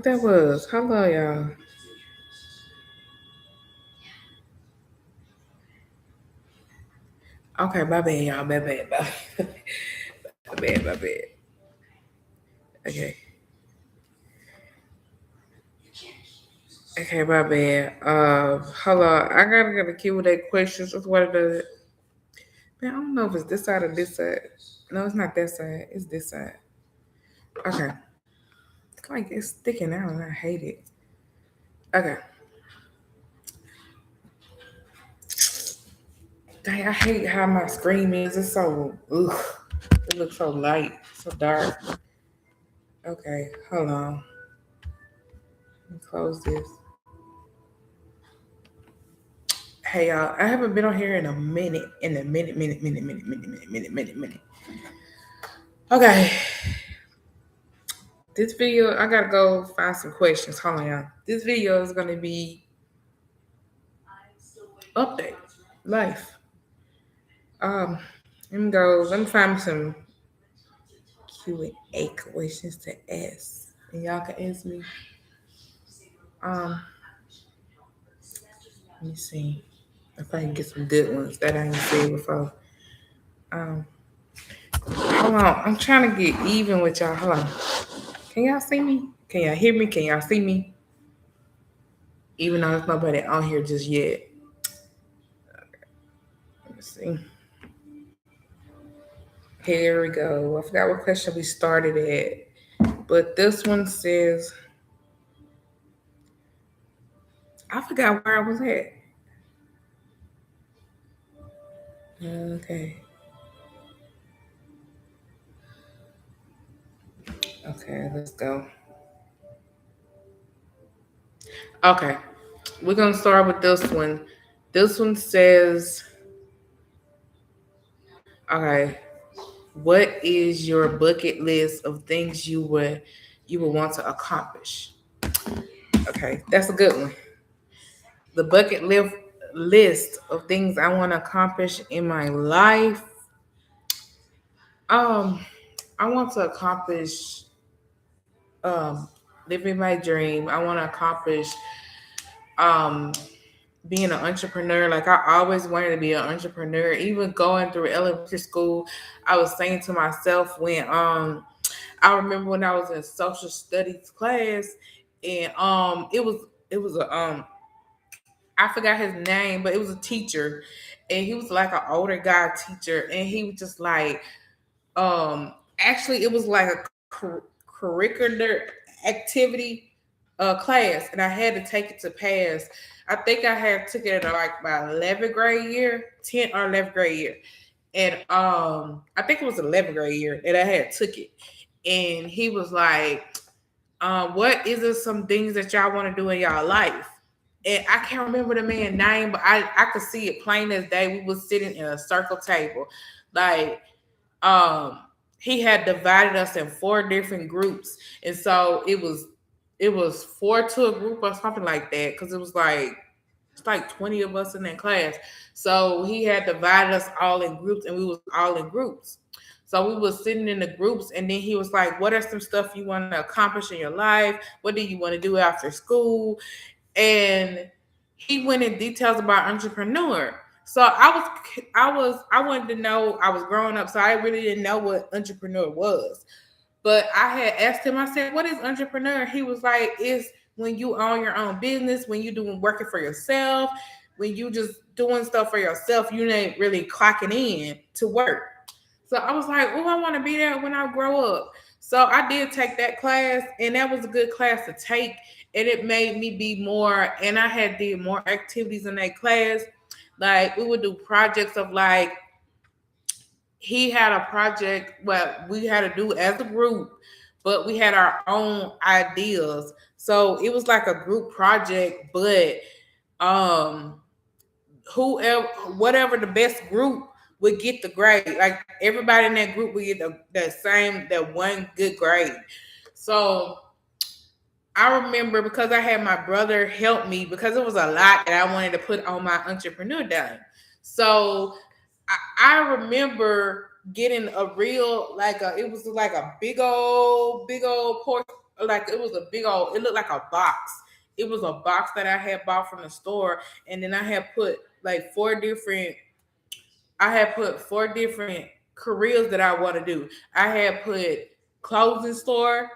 that was. Hello, y'all. Okay, my bad, y'all. My bad, my bad, my bad, my bad. Okay, okay, my bad. Hello. I gotta get a Q&A questions. What's what it is? Man, I don't know if it's this side or this side. No, it's not that side. It's this side. Okay. It's like it's sticking out, and I hate it. Okay. Dang, I hate how my screen is. It's so ugh. It looks so light, so dark. Okay, hold on. Let me close this. Hey y'all, I haven't been on here in a minute. Minute. Okay, this video I gotta go find some questions. Hold on, y'all. This video is gonna be update life. Um, let me go. Let me find some Q&A questions to ask, and y'all can ask me. Um, let me see if I can get some good ones that I ain't seen before. Um, hold on, I'm trying to get even with y'all. Hold on. Can y'all see me? Can y'all hear me? Can y'all see me? Even though there's nobody on here just yet. Let me see. Here we go. I forgot what question we started at. But this one says, I forgot where I was at. Okay. Okay, let's go. Okay. We're going to start with this one. This one says, okay, what is your bucket list of things you would want to accomplish? Okay, that's a good one. The list of things I want to accomplish in my life. Um, I want to accomplish um living my dream. I want to accomplish um being an entrepreneur. Like I always wanted to be an entrepreneur. Even going through elementary school, I was saying to myself when I remember when I was in social studies class and it was a I forgot his name, but it was a teacher, and he was like an older guy teacher, and he was just like, actually, it was like a curricular activity class, and I had to take it to pass. I think I had took it at like my 11th grade year, 10th or 11th grade year, and I think it was 11th grade year that I had took it, and he was like, what is it some things that y'all want to do in y'all life? And I can't remember the man's name, but I could see it plain as day. We was sitting in a circle table. Like, um, he had divided us in four different groups. And so it was four to a group or something like that. Cause it's like 20 of us in that class. So he had divided us all in groups and we was all in groups. So we was sitting in the groups and then he was like, what are some stuff you want to accomplish in your life? What do you want to do after school? And he went in details about entrepreneur. So I wanted to know. I was growing up, so I really didn't know what entrepreneur was. But I had asked him. I said, "What is entrepreneur?" He was like, "It's when you own your own business, when you doing working for yourself, when you just doing stuff for yourself. You ain't really clocking in to work." So I was like, "Oh, I want to be there when I grow up." So I did take that class, and that was a good class to take, and it made me be more. And I had did more activities in that class. Like we would do projects of like he had a project what we had to do as a group, but we had our own ideas. So it was like a group project, but um whoever whatever the best group would get the grade. Like everybody in that group would get that one good grade. So I remember because I had my brother help me because it was a lot that I wanted to put on my entrepreneur dime. So I remember getting a real it was like a big old portion. like it was a big old. It looked like a box. It was a box that I had bought from the store, and then I had put like four different. I had put four different careers that I want to do. I had put clothing store.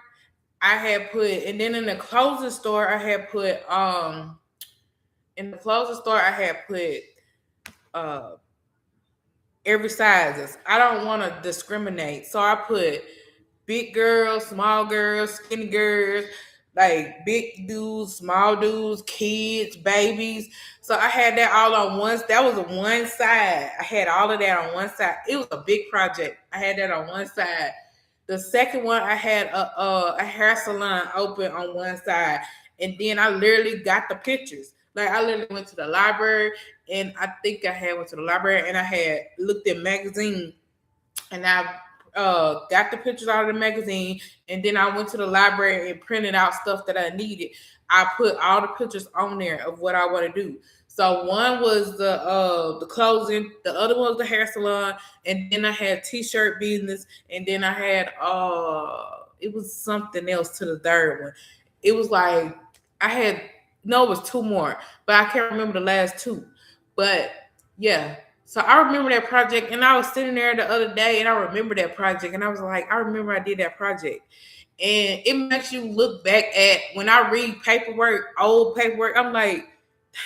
I had put, and then in the clothing store, I had put in the clothing store, I had put uh every sizes. I don't want to discriminate, so I put big girls, small girls, skinny girls, like big dudes, small dudes, kids, babies. So I had that all on one. That was on one side. I had all of that on one side. It was a big project. I had that on one side. The second one, I had a hair salon open on one side, and then I literally got the pictures. Like I literally went to the library, and I think I had went to the library, and I had looked at magazine, and I got the pictures out of the magazine, and then I went to the library and printed out stuff that I needed. I put all the pictures on there of what I want to do. So one was the clothing, the other one was the hair salon, and then I had t-shirt business, and then I had it was something else to the third one. It was like I had no, it was two more, but I can't remember the last two. But yeah, so I remember that project, and I was sitting there the other day, and I remember that project, and I was like, I remember I did that project, and it makes you look back at when I read paperwork, old paperwork. I'm like,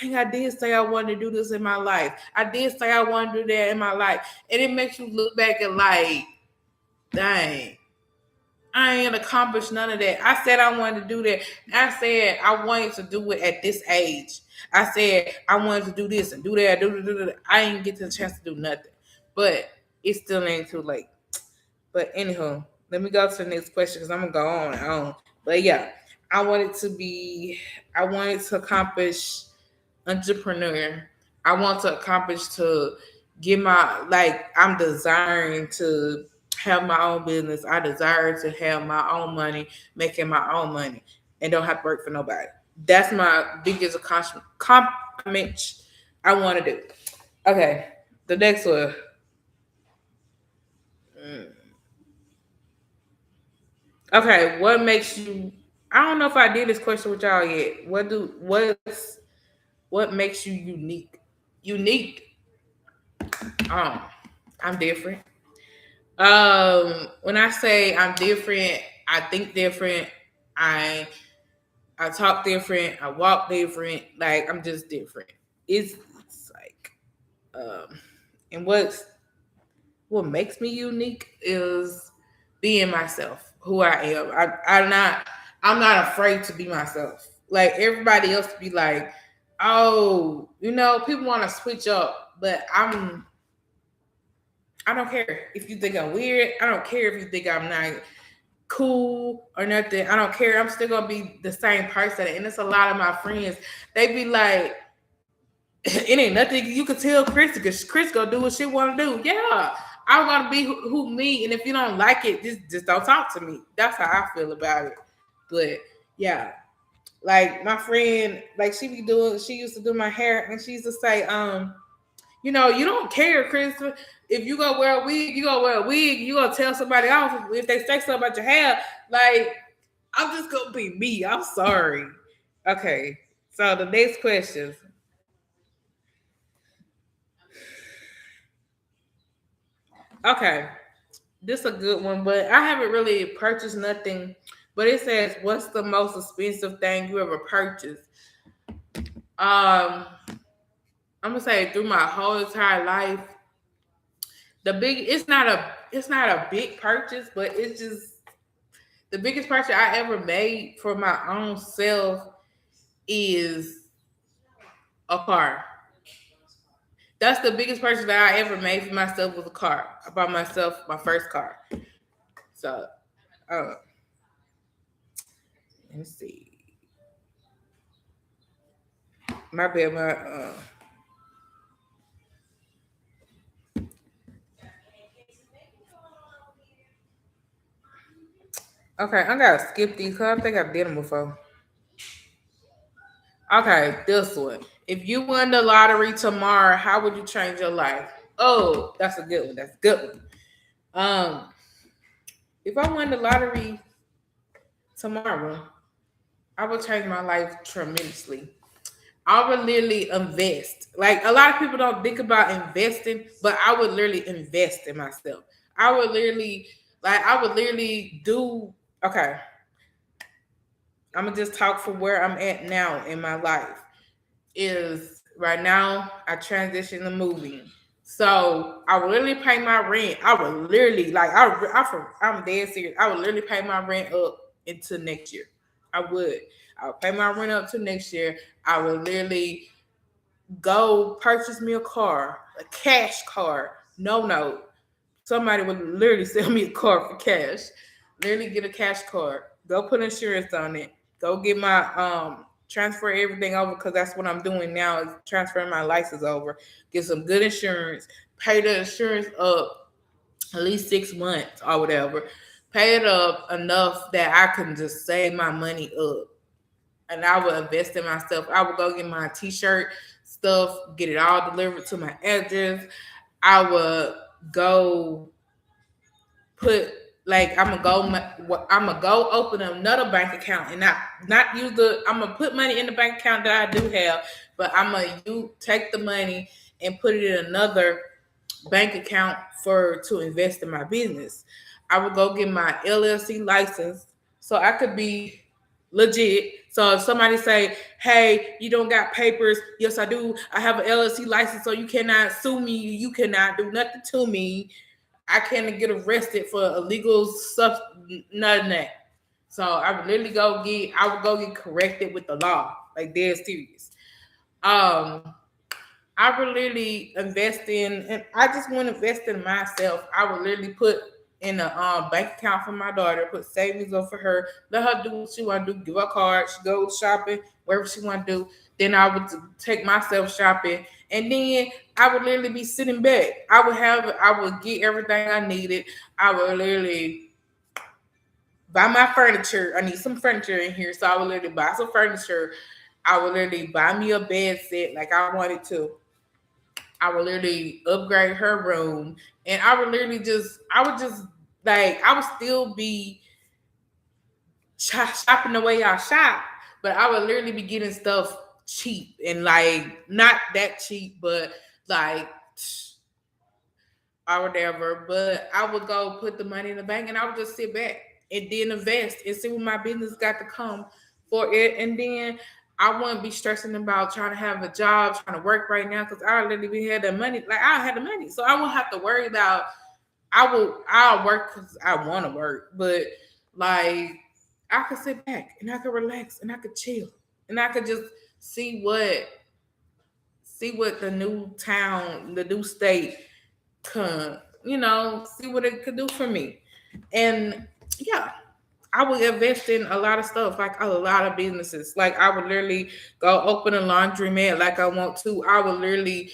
dang, I did say I wanted to do this in my life. I did say I wanted to do that in my life, and it makes you look back at like, dang. I ain't accomplished none of that. I said I wanted to do that. I said I wanted to do it at this age. I said I wanted to do this and do that. I didn't get the chance to do nothing. But it still ain't too late. But anyhow, let me go to the next question because I'm gonna go on and on. But yeah, I wanted to be. I wanted to accomplish entrepreneur. I want to accomplish to get my like. I'm desiring to have my own business. I desire to have my own money, making my own money, and don't have to work for nobody. That's my biggest accomplishment I want to do. Okay, the next one. Mm. Okay, what makes you? I don't know if I did this question with y'all yet. What makes you unique? Unique. Um, I'm different. When I say I'm different, I think different. I I talk different. I walk different. Like I'm just different. It's like um, and what makes me unique is being myself, who I am. I'm not afraid to be myself. Like everybody else to be like, oh, people want to switch up, but I don't care if you think I'm weird. I don't care if you think I'm not cool or nothing. I don't care. I'm still gonna be the same person. And it's a lot of my friends. They be like, it ain't nothing you could tell Chris because Chris gonna do what she wanna do. Yeah. I'm gonna be who me, and if you don't like it, just don't talk to me. That's how I feel about it. But yeah, like my friend, like she used to do my hair, and she used to say, you don't care, Chris. If you go wear a wig, you gonna wear a wig. You gonna tell somebody else if they say something about your hair. Like I'm just gonna be me. I'm sorry. Okay. So the next question. Okay, this is a good one, but I haven't really purchased nothing. But it says, "What's the most expensive thing you ever purchased?" Um, I'm gonna say through my whole entire life, it's not a big purchase, but it's just the biggest purchase I ever made for my own self is a car. That's the biggest purchase that I ever made for myself was a car. I bought myself my first car. So, uh, let me see. My bad, okay, I gotta skip these because I think I did them before. Okay, this one. If you won the lottery tomorrow, how would you change your life? Oh, that's a good one. That's a good one. Um, if I won the lottery tomorrow, I will change my life tremendously. I would literally invest. Like a lot of people don't think about investing, but I would literally invest in myself. I would literally do. Okay, I'm gonna just talk for where I'm at now in my life. Is right now I transition to moving. So I would literally pay my rent. I would literally I'm dead serious. I would literally pay my rent up into next year. I would. I would pay my rent up to next year. I would literally go purchase me a car, a cash car, no note. Somebody would literally sell me a car for cash. Literally get a cash card. Go put insurance on it. Go get my transfer everything over because that's what I'm doing now is transferring my license over. Get some good insurance. Pay the insurance up at least 6 months or whatever. Pay it up enough that I can just save my money up. And I would invest in myself. I would go get my t-shirt stuff, get it all delivered to my address. I would go put like I'm gonna go open another bank account and not use the I'm gonna put money in the bank account that I do have, but I'm gonna take the money and put it in another bank account for to invest in my business. I would go get my LLC license so I could be legit. So if somebody say, "Hey, you don't got papers," yes, I do. I have an LLC license, so you cannot sue me. You cannot do nothing to me. I can't get arrested for illegal stuff, none of that. So I would go get corrected with the law, like dead serious. Um, I would literally invest in, and I just want to invest in myself. I would literally put in a bank account for my daughter, put savings up for her, let her do what she want to do, give her a card, she go shopping, wherever she want to do. Then I would take myself shopping, and then I would literally be sitting back. I would get everything I needed. I would literally buy my furniture. I need some furniture in here, so I would literally buy some furniture. I would literally buy me a bed set like I wanted to. I would literally upgrade her room, and I would still be shopping the way I shop, but I would literally be getting stuff cheap and like not that cheap, but like or whatever. But I would go put the money in the bank, and I would just sit back and then invest and see what my business got to come for it, and then I wouldn't be stressing about trying to have a job, trying to work right now because I literally had the money. Like I had the money, so I won't have to worry about. I'll work because I want to work, but like I could sit back and I could relax and I could chill and I could just see what the new town, the new state can, see what it could do for me. And yeah, I would invest in a lot of stuff, like a lot of businesses. Like I would literally go open a laundromat like I want to. I would literally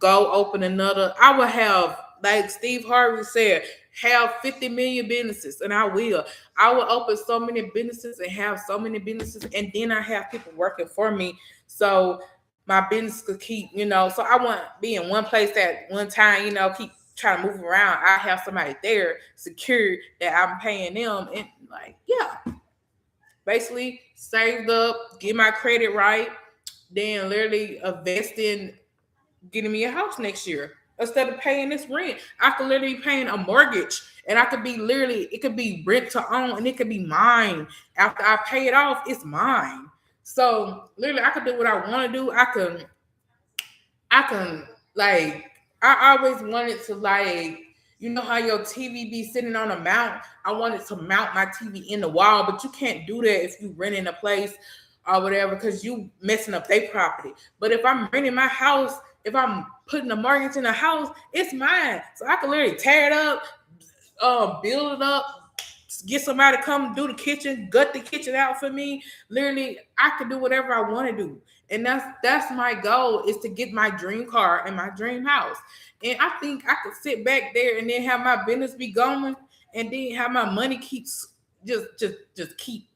go open another. I would have, like Steve Harvey said, have 50 million businesses, and I will. I will open so many businesses and have so many businesses, and then I have people working for me. So my business could keep, so I want to be in one place at one time, keep trying to move around. I have somebody there secure that I'm paying them. And like, yeah, basically saved up, get my credit right, then literally invest in getting me a house next year. Instead of paying this rent, I could literally be paying a mortgage, and I could be literally, it could be rent to own, and it could be mine. After I pay it off, it's mine. So literally, I could do what I want to do. I can like, I always wanted to like, how your TV be sitting on a mount. I wanted to mount my TV in the wall, but you can't do that if you rent in a place or whatever because you messing up their property. But if I'm renting my house, if I'm putting a mortgage in a house, it's mine. So I can literally tear it up, build it up, get somebody to come do the kitchen, gut the kitchen out for me. Literally, I can do whatever I want to do. And that's my goal, is to get my dream car and my dream house. And I think I could sit back there and then have my business be going, and then have my money keeps just keep.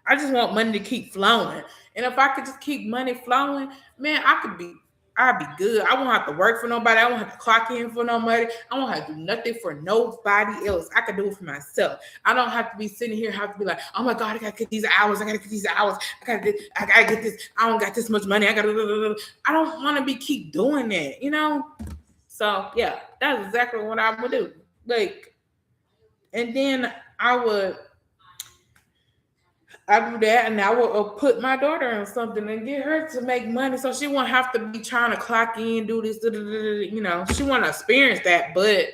I just want money to keep flowing. And if I could just keep money flowing, man, I could be. I'd be good. I won't have to work for nobody. I won't have to clock in for nobody. I won't have to do nothing for nobody else. I can do it for myself. I don't have to be sitting here, have to be like, oh my God, I gotta get these hours. I gotta get these hours. I gotta get this. I don't got this much money. I don't want to be keep doing that, you know? So yeah, that's exactly what I would do. Like, and then I do that, and I will put my daughter in something and get her to make money, so she won't have to be trying to clock in, do this, you know. She want to experience that, but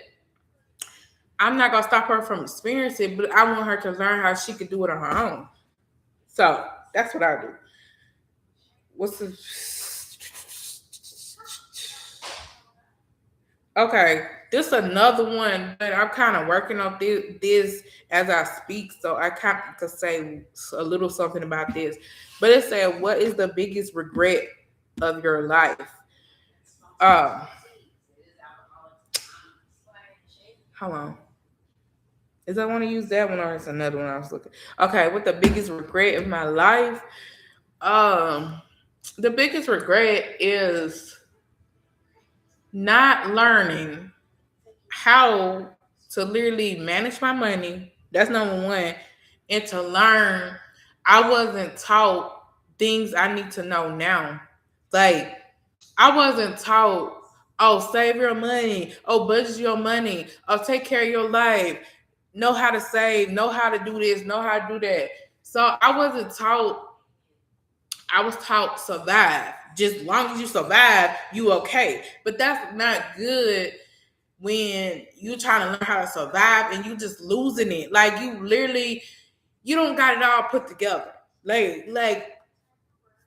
I'm not gonna stop her from experiencing it. But I want her to learn how she could do it on her own. So that's what I do. What's the Okay, this another one, but I'm kind of working on this as I speak, so I kind of could say a little something about this. But it said, "What is the biggest regret of your life?" Um, Hold on. Is I want to use that one or is another one I was looking? Okay, what the biggest regret of my life? Um, the biggest regret is not learning how to literally manage my money. That's number one. And to learn, I wasn't taught things I need to know now. Like, I wasn't taught, oh, save your money, oh, budget your money, oh, take care of your life, know how to save, know how to do this, know how to do that. So I wasn't taught, I was taught survive. Just as long as you survive, you okay. But that's not good when you trying to learn how to survive and you just losing it. Like you literally, you don't got it all put together. Like,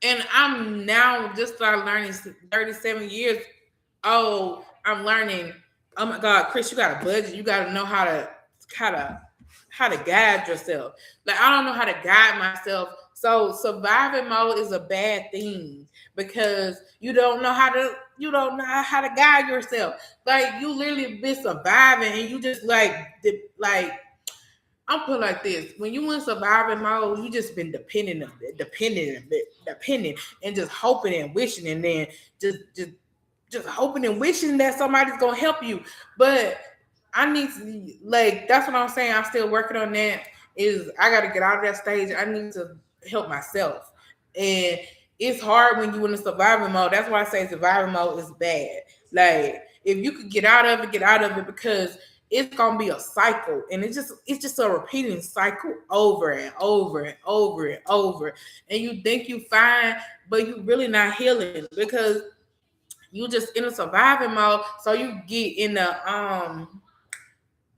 and I'm now just started learning 37 years. Oh, I'm learning. Oh my God, Chris, you got a budget. You got to know how to guide yourself. Like I don't know how to guide myself. So surviving mode is a bad thing because you don't know how to guide yourself. Like you literally been surviving and you just like I'm put like this: when you in surviving mode, you just been dependent, and just hoping and wishing, and then just hoping and wishing that somebody's gonna help you. But I need to that's what I'm saying. I'm still working on that. Is I got to get out of that stage. I need to help myself, and it's hard when you in the survival mode. That's why I say survival mode is bad. Like if you could get out of it, get out of it because it's gonna be a cycle, and it's just a repeating cycle over and over and over and over. And you think you fine, but you really not healing because you just in a surviving mode. So you get in the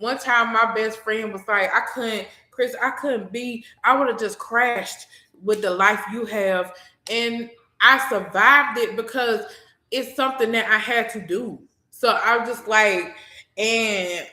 one time my best friend was like, I would have just crashed with the life you have. And I survived it because it's something that I had to do. So I was just like, and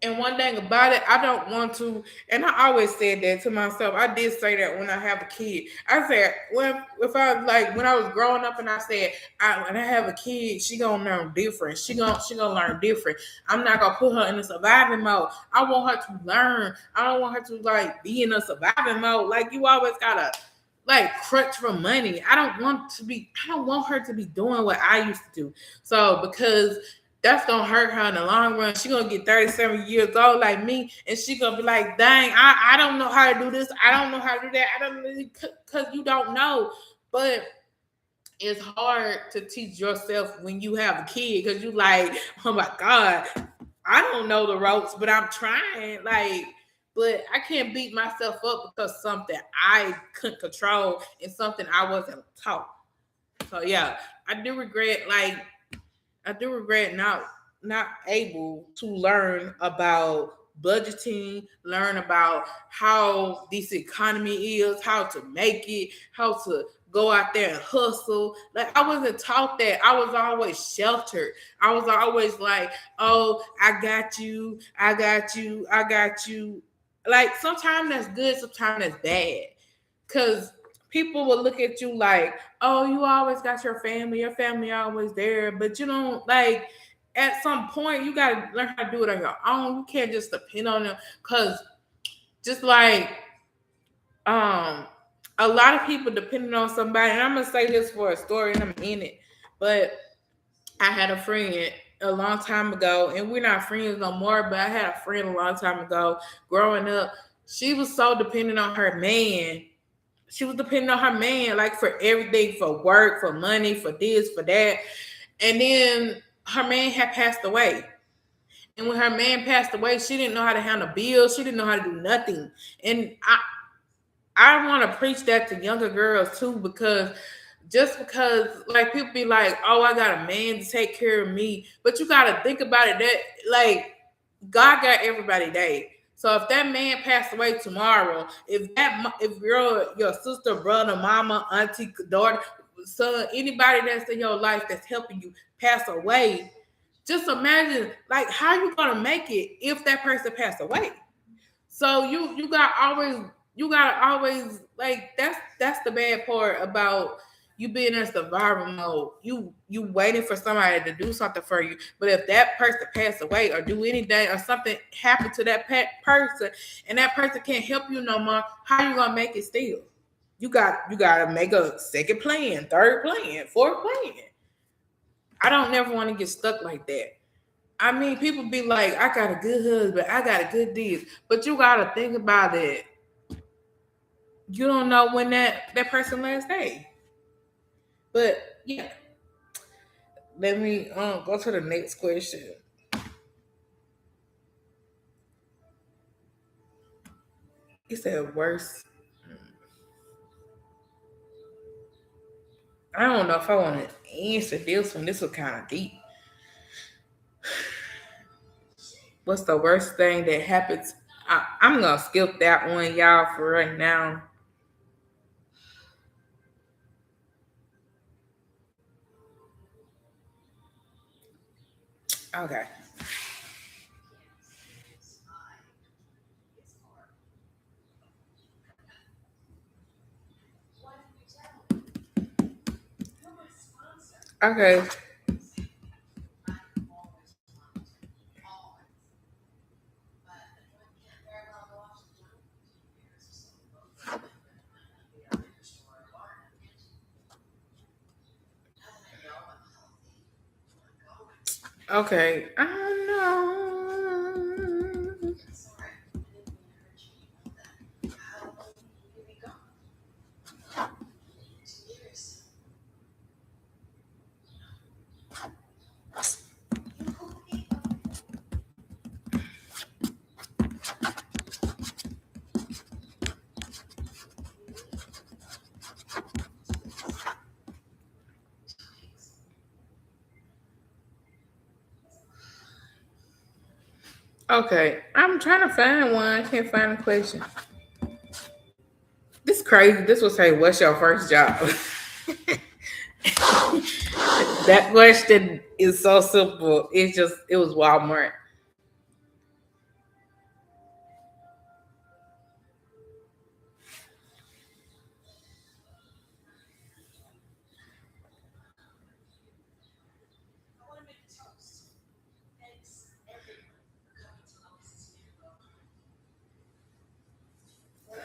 and one thing about it, I don't want to, and I always said that to myself. I did say that when I have a kid. I said, when I was growing up and I said, when I have a kid, she gonna learn different. She gonna learn different. I'm not gonna put her in a surviving mode. I want her to learn. I don't want her to be in a surviving mode. Like you always gotta crutch for money. I don't want her to be doing what I used to do. So because that's gonna hurt her in the long run. She gonna get 37 years old like me, and she gonna be like, "Dang, I don't know how to do this. I don't know how to do that. I don't really because you don't know." But it's hard to teach yourself when you have a kid because you like, "Oh my God, I don't know the ropes, but I'm trying." But I can't beat myself up because something I couldn't control and something I wasn't taught. So yeah, I do regret not able to learn about budgeting, learn about how this economy is, how to make it, how to go out there and hustle. Like I wasn't taught that. I was always sheltered. I was always like, "Oh, I got you. I got you. I got you." Like sometimes that's good, sometimes that's bad. Cause people will look at you like, "Oh, you always got your family always there," but you don't at some point you gotta learn how to do it on your own. You can't just depend on them. Cause just um A lot of people depending on somebody, and I'm gonna say this for a story, and I'm in it. But I had a friend a long time ago, and we're not friends no more. But I had a friend a long time ago, growing up. She was so dependent on her man. She was depending on her man, like for everything, for work, for money, for this, for that. And then her man had passed away. And when her man passed away, she didn't know how to handle bills. She didn't know how to do nothing. And I want to preach that to younger girls too, because just because like people be like, oh, I got a man to take care of me, but you got to think about it that like God got everybody day. So if that man passed away tomorrow, if your sister, brother, mama, auntie, daughter, son, anybody that's in your life that's helping you pass away, just imagine like how you gonna make it if that person passed away. So you gotta always like that's the bad part about you being in survival mode. You waiting for somebody to do something for you, but if that person passed away or do anything or something happened to that person and that person can't help you no more, how you gonna make it still? You gotta make a second plan, third plan, fourth plan. I don't never want to get stuck like that. I mean, people be like, I got a good husband, I got a good this, but you gotta think about it. You don't know when that person last day. But yeah, let me go to the next question. It said worse. I don't know if I want to answer this one. This was kind of deep. What's the worst thing that happens? I'm gonna skip that one, y'all, for right now. Okay. Okay. Okay. I don't know. Okay. I'm trying to find one. I can't find a question. This crazy. This will say, "What's your first job?" That question is so simple. It was Walmart.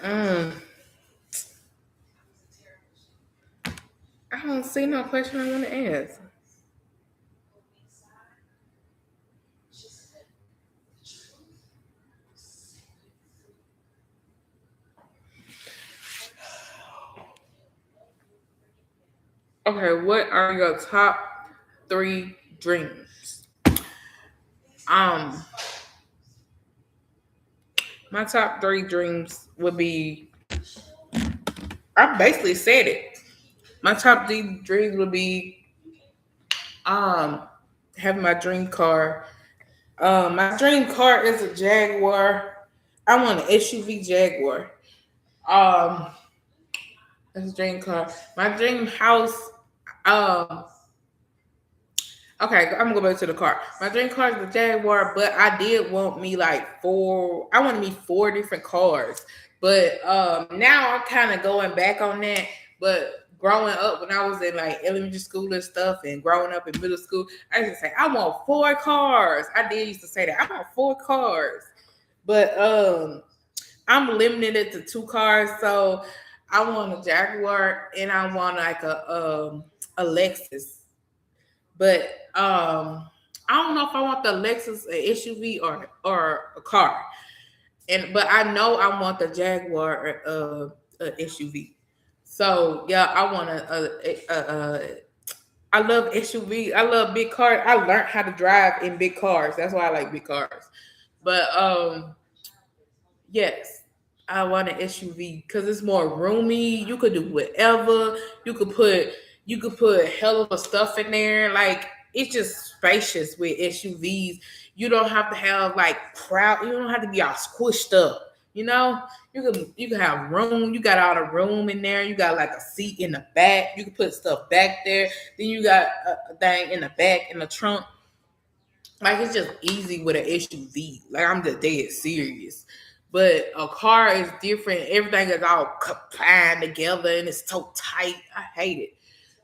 Mm, I don't see no question I want to ask. Okay, what are your top three dreams? Um, my top three dreams would be. I basically said it. My top three dreams would be um having my dream car. My dream car is a Jaguar. I want an SUV Jaguar. Um, that's a dream car. My dream house. Um, okay, I'm gonna go back to the car. My dream car is the Jaguar, but I did want me like four. I wanted me four different cars, but now I'm kind of going back on that. But growing up, when I was in like elementary school and stuff, and growing up in middle school, I used to say I want four cars. I did used to say that I want four cars, but I'm limited it to two cars. So I want a Jaguar and I want like a Lexus. But I don't know if I want the Lexus a SUV or a car. But I know I want the Jaguar SUV. So yeah, I want I love SUV. I love big cars. I learned how to drive in big cars. That's why I like big cars. But yes, I want an SUV because it's more roomy. You could do whatever. You could put hell of a stuff in there. Like it's just spacious with SUVs. You don't have to have like crowd. You don't have to be all squished up. You know, you can have room. You got all the room in there. You got like a seat in the back. You can put stuff back there. Then you got a thing in the back in the trunk. Like it's just easy with an SUV. Like I'm just dead serious. But a car is different. Everything is all combined together and it's so tight. I hate it.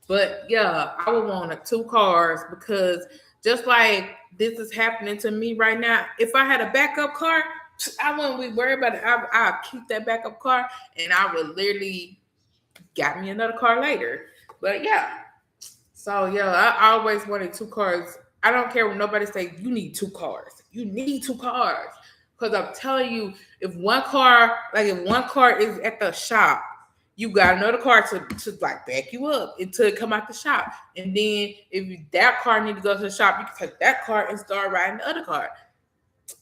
But yeah, I would want two cars because just like this is happening to me right now, if I had a backup car, I wouldn't be worried about it. I'll keep that backup car and I would literally got me another car later. But yeah, so yeah, I always wanted two cars. I don't care when nobody say you need two cars. You need two cars. Because I'm telling you, if one car is at the shop, you got another car to like back you up until it come out the shop. And then that car need to go to the shop, you can take that car and start riding the other car.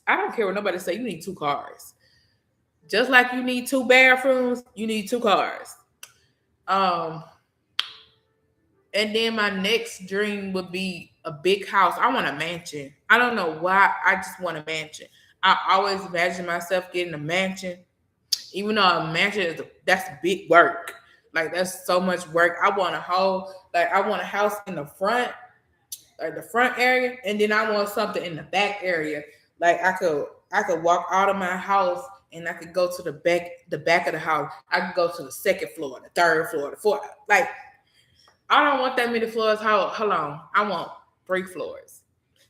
I don't care what nobody say, you need two cars. Just like you need two bathrooms, you need two cars. Um, And then my next dream would be a big house. I want a mansion. I don't know why. I just want a mansion. I always imagine myself getting a mansion, even though a mansion that's big work. Like that's so much work. I want a house in the front, like the front area, and then I want something in the back area. Like I could walk out of my house and I could go to the back of the house. I could go to the second floor, the third floor, the fourth. Like I don't want that many floors. How long? I want 3 floors.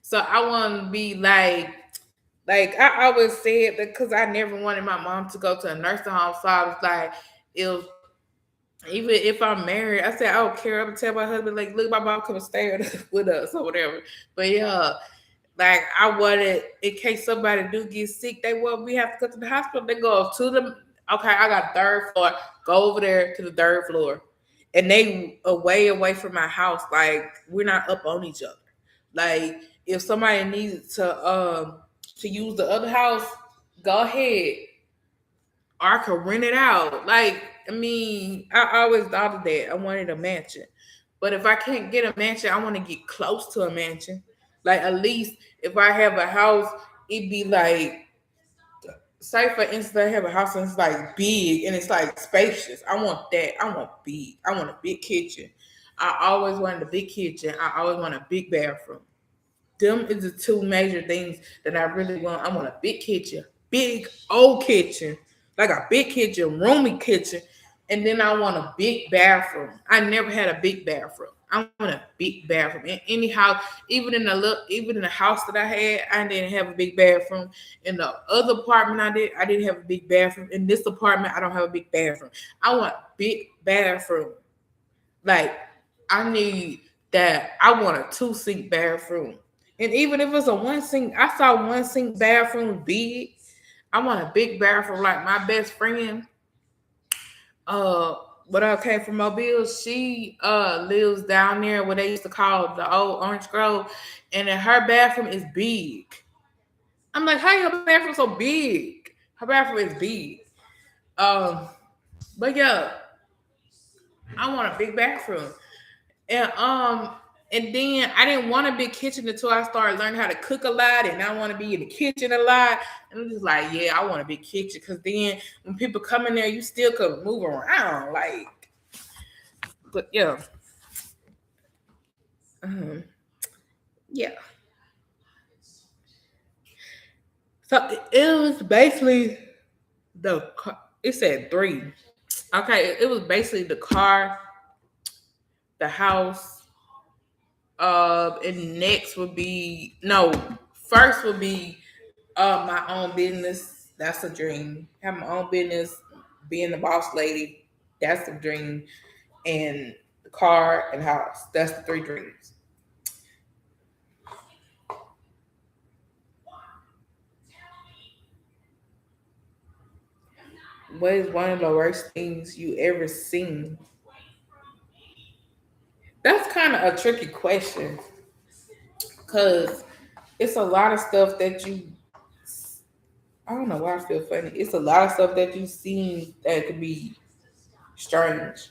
So I want to be like I always said that because I never wanted my mom to go to a nursing home. So I was like, if even if I'm married, I said I don't care. I'm gonna tell my husband like, look, my mom come and stay with us or whatever. But yeah, like I wanted in case somebody do get sick, we have to go to the hospital. They go to the okay. I got third floor. Go over there to the third floor and they away from my house. Like we're not up on each other. Like if somebody needs to use the other house, go ahead. Or I could rent it out. Like I mean, I always thought of that. I wanted a mansion, but if I can't get a mansion, I want to get close to a mansion. Like at least if I have a house, it'd be like say for instance, I have a house and it's like big and it's like spacious. I want that. I want big. I want a big kitchen. I always wanted a big kitchen. I always want a big bathroom. Them is the two major things that I really want. I want a big kitchen, big old kitchen, like a big kitchen, roomy kitchen, and then I want a big bathroom. I never had a big bathroom. I want a big bathroom in any house, even in the house that I had, I didn't have a big bathroom. In the other apartment I didn't have a big bathroom. In this apartment, I don't have a big bathroom. I want a big bathroom. Like I need that. I want a 2 sink bathroom. And even if it's a 1 sink, I saw 1 sink bathroom big. I want a big bathroom like my best friend. Uh but I came from Mobile. She lives down there where they used to call the old Orange Grove. And then her bathroom is big. I'm like, how your bathroom so big? Her bathroom is big. Um, but yeah, I want a big bathroom. And then I didn't want a big kitchen until I started learning how to cook a lot, and I want to be in the kitchen a lot. And I'm just like, yeah, I want a big kitchen because then when people come in there, you still could move around. Like, but yeah, um, yeah. So it was basically it said 3. Okay, it was basically the car, the house, and next would be no. First would be my own business. That's a dream. Have my own business, being the boss lady. That's the dream. And the car and house. That's the three dreams. What is one of the worst things you ever seen? That's kind of a tricky question because it's a lot of stuff that you. I don't know why I feel funny. It's a lot of stuff that you've seen that could be strange.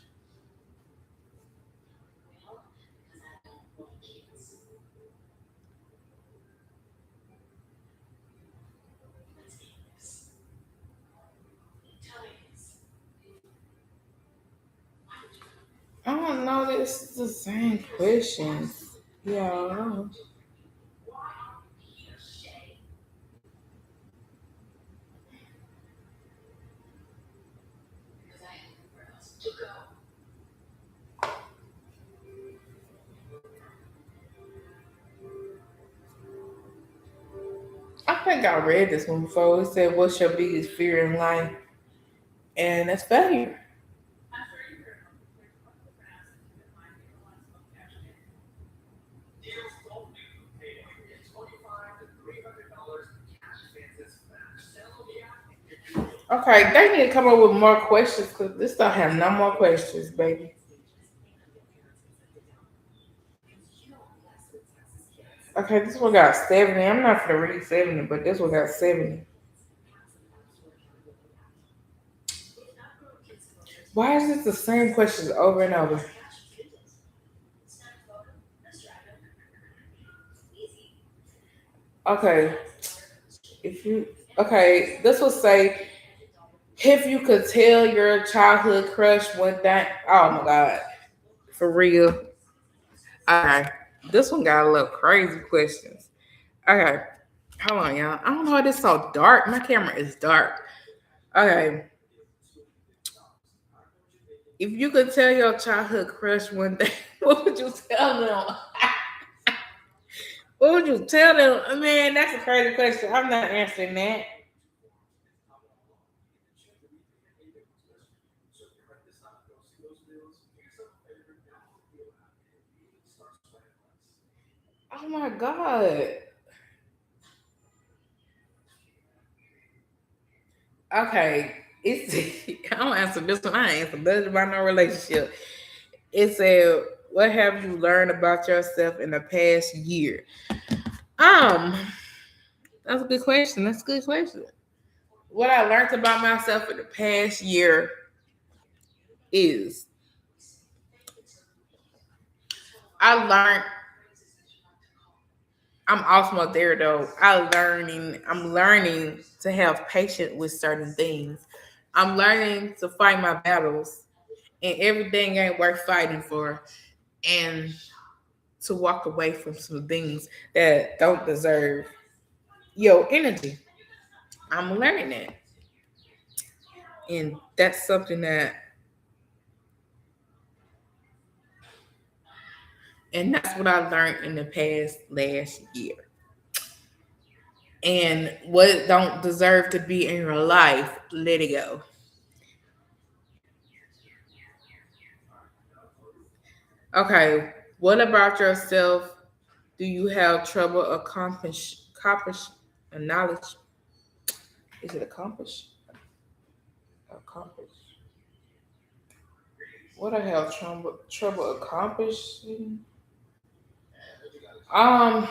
I don't know. This is the same questions. Yeah, I don't know. I think I read this one before. It said, "What's your biggest fear in life?" And that's failure. Okay, they need to come up with more questions because this don't have no more questions, baby. Okay, this one got 70. I'm not gonna read 70, but this one got 70. Why is it the same questions over and over? Okay, if you okay, this will say if you could tell your childhood crush one thing. Oh my god, for real. Okay, this one got a little crazy questions. Okay, hold on, y'all. I don't know why this so dark. My camera is dark. Okay, if you could tell your childhood crush one thing, what would you tell them? What would you tell them? Man, that's a crazy question. I'm not answering that. Oh my god. Okay, it's I don't answer this one. I ain't answer nothing about no relationship. It said, "What have you learned about yourself in the past year?" Um, that's a good question. That's a good question. What I learned about myself in the past year is I learned I'm almost there though. I'm learning to have patience with certain things. I'm learning to fight my battles and everything ain't worth fighting for. And to walk away from some things that don't deserve your energy. I'm learning that. And that's something that, and that's what I learned in the past last year. And what don't deserve to be in your life, let it go. Okay, what about yourself do you have trouble accomplish a knowledge? Is it accomplish? What I have trouble accomplishing? Um,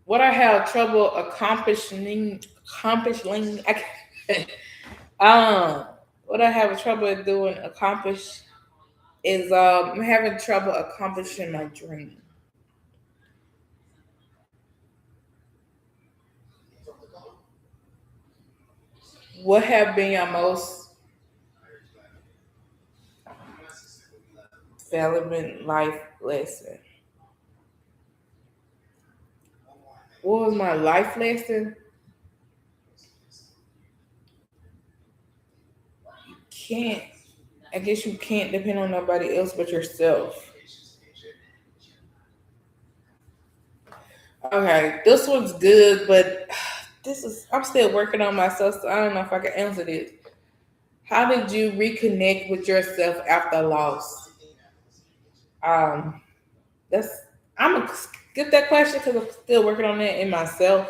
what I have trouble accomplishing. um, what I have trouble doing accomplish is I'm having trouble accomplishing my dream. What have been your most valuable life lesson? What was my life lesson? Can't. I guess you can't depend on nobody else but yourself. Okay, this one's good, but this is I'm still working on myself, so I don't know if I can answer this. How did you reconnect with yourself after loss? Um, that's I'm gonna skip that question because I'm still working on that in myself.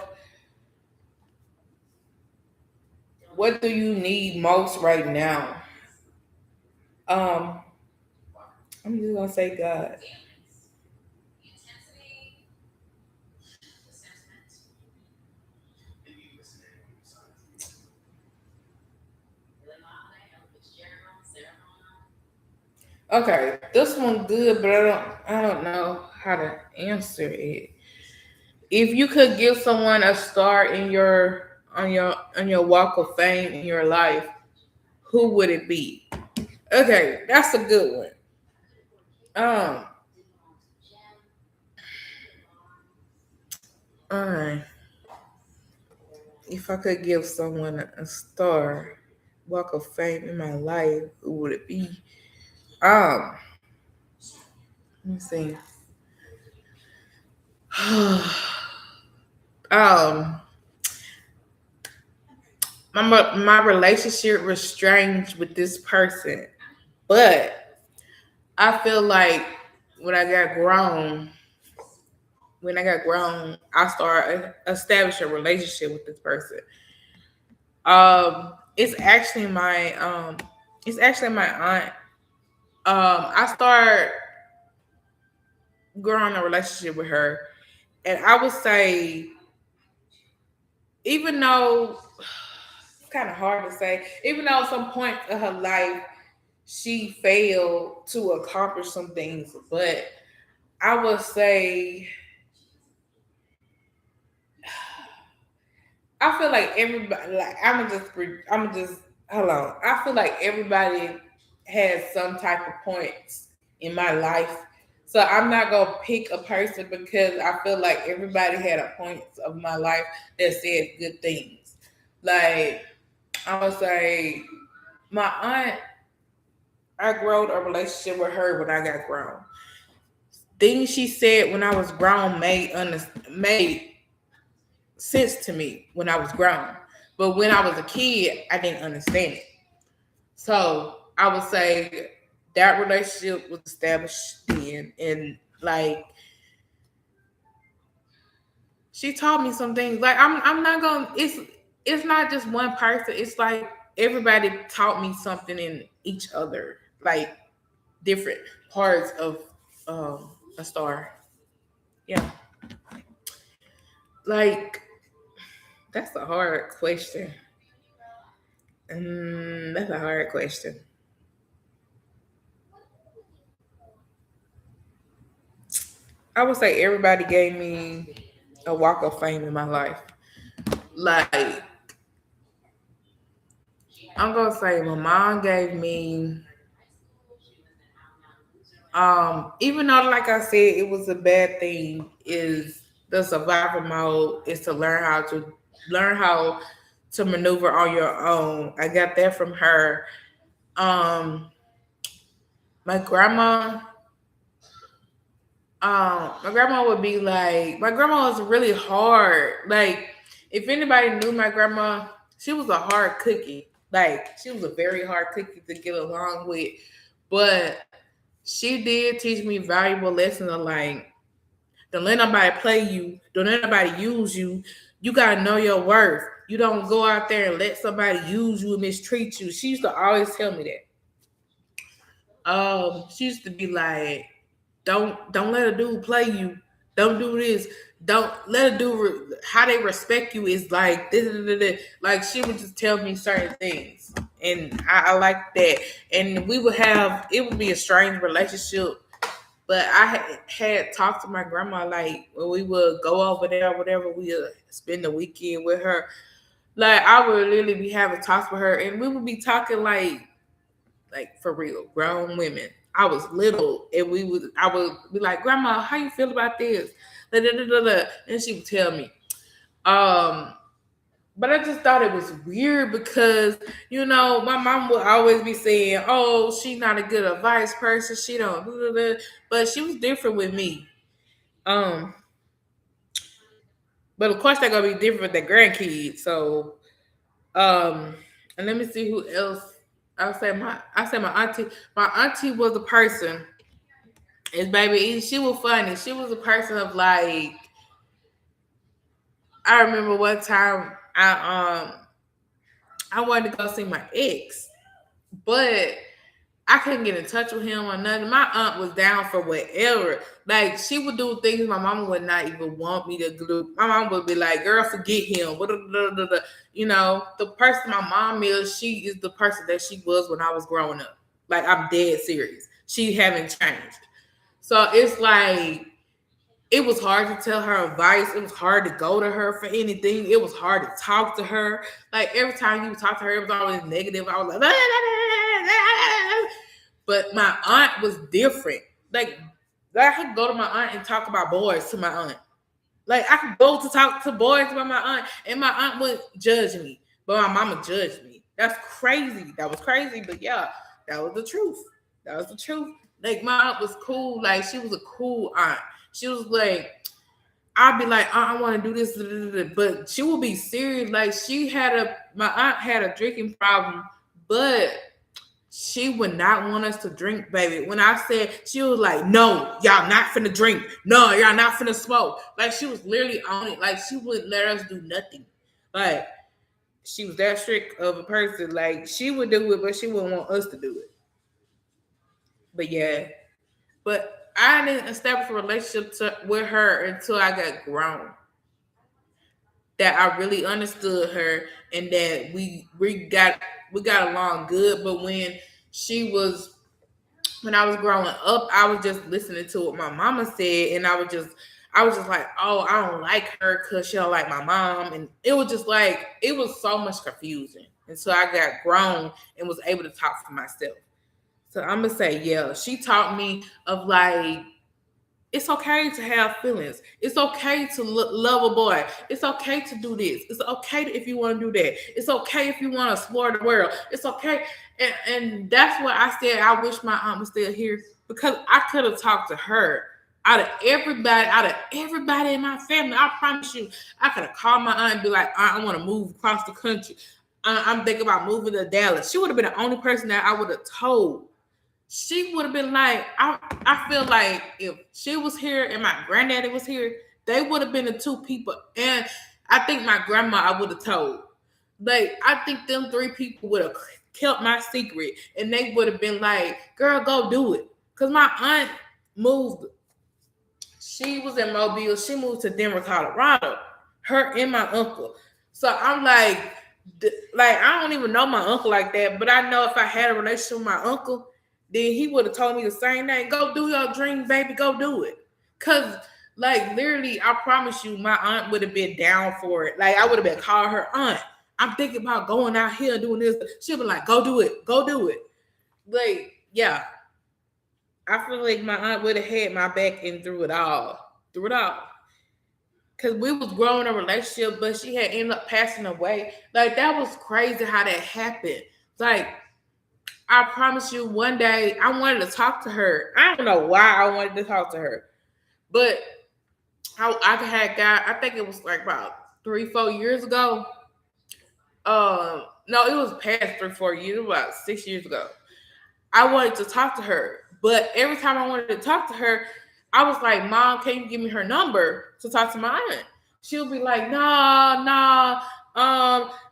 What do you need most right now? Um, I'm just gonna say God. Okay, this one good, but I don't know how to answer it. If you could give someone a star in your walk of fame in your life, who would it be? Okay, that's a good one. Um, alright. If I could give someone a star, walk of fame in my life, who would it be? Um, let me see. um, my relationship was strange with this person, but I feel like when I got grown, I started establish a relationship with this person. It's actually my aunt. I started growing a relationship with her, and I would say, even though it's kind of hard to say, even though at some point of her life she failed to accomplish some things, but I would say I feel like everybody, like I'm just hold on. I feel like everybody has some type of points in my life, so I'm not gonna pick a person because I feel like everybody had a points of my life that said good things. Like I would say, my aunt, I growed a relationship with her when I got grown. Things she said when I was grown made sense to me when I was grown. But when I was a kid, I didn't understand it. So I would say that relationship was established then. And like she taught me some things. Like I'm not gonna it's not just one person. It's like everybody taught me something in each other. Like different parts of a star. Yeah. Like that's a hard question. That's a hard question. I would say everybody gave me a walk of fame in my life. Like I'm gonna say my mom gave me even though like I said it was a bad thing, is the survival mode is to learn how to maneuver on your own. I got that from her. Um my grandma my grandma would be like, my grandma was really hard. Like, if anybody knew my grandma, she was a hard cookie. Like, she was a very hard cookie to get along with. But she did teach me valuable lessons of like, don't let nobody play you, don't let nobody use you. You gotta know your worth. You don't go out there and let somebody use you and mistreat you. She used to always tell me that. She used to be like, don't let a dude play you. Don't do this. Don't let a dude how they respect you is like this, this, this, this. Like she would just tell me certain things, and I like that. And we would have it would be a strange relationship, but I had talked to my grandma like when we would go over there, whatever we would spend the weekend with her. Like I would literally be having talks with her, and we would be talking like for real, grown women. I was little, and I would be like, "Grandma, how you feel about this?" Da, da, da, da, da. And she would tell me. Um, but I just thought it was weird because my mom would always be saying, "Oh, she's not a good advice person. She don't." Da, da, da. But she was different with me. Um, but of course they're gonna be different with their grandkids. So, and let me see who else. I said my auntie was a person. Is baby, she was funny. She was a person of like I remember one time I wanted to go see my ex, but I couldn't get in touch with him or nothing. My aunt was down for whatever. Like she would do things my mama would not even want me to do. My mom would be like, "Girl, forget him." You know, the person my mom is, she is the person that she was when I was growing up. Like I'm dead serious. She haven't changed. So it's like it was hard to tell her advice. It was hard to go to her for anything. It was hard to talk to her. Like every time you talk to her, it was always negative. I was like, but my aunt was different. Like I could go to my aunt and talk about boys to my aunt. Like I could go to talk to boys with my aunt, and my aunt would judge me, but my mama judged me. That's crazy. That was crazy, but yeah, that was the truth. That was the truth. Like my aunt was cool. Like she was a cool aunt. She was like, I'd be like, I want to do this, but she would be serious. Like my aunt had a drinking problem, but she would not want us to drink, baby. When I said, she was like, no, y'all not finna drink. No, y'all not finna smoke. Like she was literally on it. Like she wouldn't let us do nothing. Like she was that strict of a person. Like she would do it, but she wouldn't want us to do it. But yeah, but I didn't establish a relationship with her until I got grown. That I really understood her and that we got along good. But when I was growing up, I was just listening to what my mama said, and I was just like, oh, I don't like her because she don't like my mom, and it was just like it was so much confusion. And so I got grown and was able to talk for myself. So I'm gonna say, yeah, she taught me of like it's okay to have feelings. It's okay to love a boy. It's okay to do this. It's okay if you want to do that. It's okay if you want to explore the world. It's okay. And that's what I said. I wish my aunt was still here because I could have talked to her. Out of everybody in my family, I promise you, I could have called my aunt and be like, I want to move across the country. I'm thinking about moving to Dallas. She would have been the only person that I would have told. She would have been like, I feel like if she was here and my granddaddy was here, they would have been the two people. And I think my grandma I would have told. Like, I think them three people would have kept my secret and they would have been like, girl, go do it. Because my aunt moved. She was in Mobile. She moved to Denver, Colorado. Her and my uncle. So I'm like I don't even know my uncle like that. But I know if I had a relationship with my uncle, then he would have told me the same thing. Go do your dream, baby. Go do it. Cause like literally, I promise you, my aunt would have been down for it. Like I would have been calling her aunt. I'm thinking about going out here and doing this. She'll be like, go do it. Go do it. Like, yeah. I feel like my aunt would have had my back and through it all. Through it all. Cause we was growing a relationship, but she had ended up passing away. Like that was crazy how that happened. Like I promise you, one day I wanted to talk to her. I don't know why I wanted to talk to her, but I had got. I think it was like about 3-4 years ago. No, it was past 3-4 years. About 6 years ago. I wanted to talk to her, but every time I wanted to talk to her, I was like, "Mom, can you give me her number to talk to my aunt?" She'll be like, "No,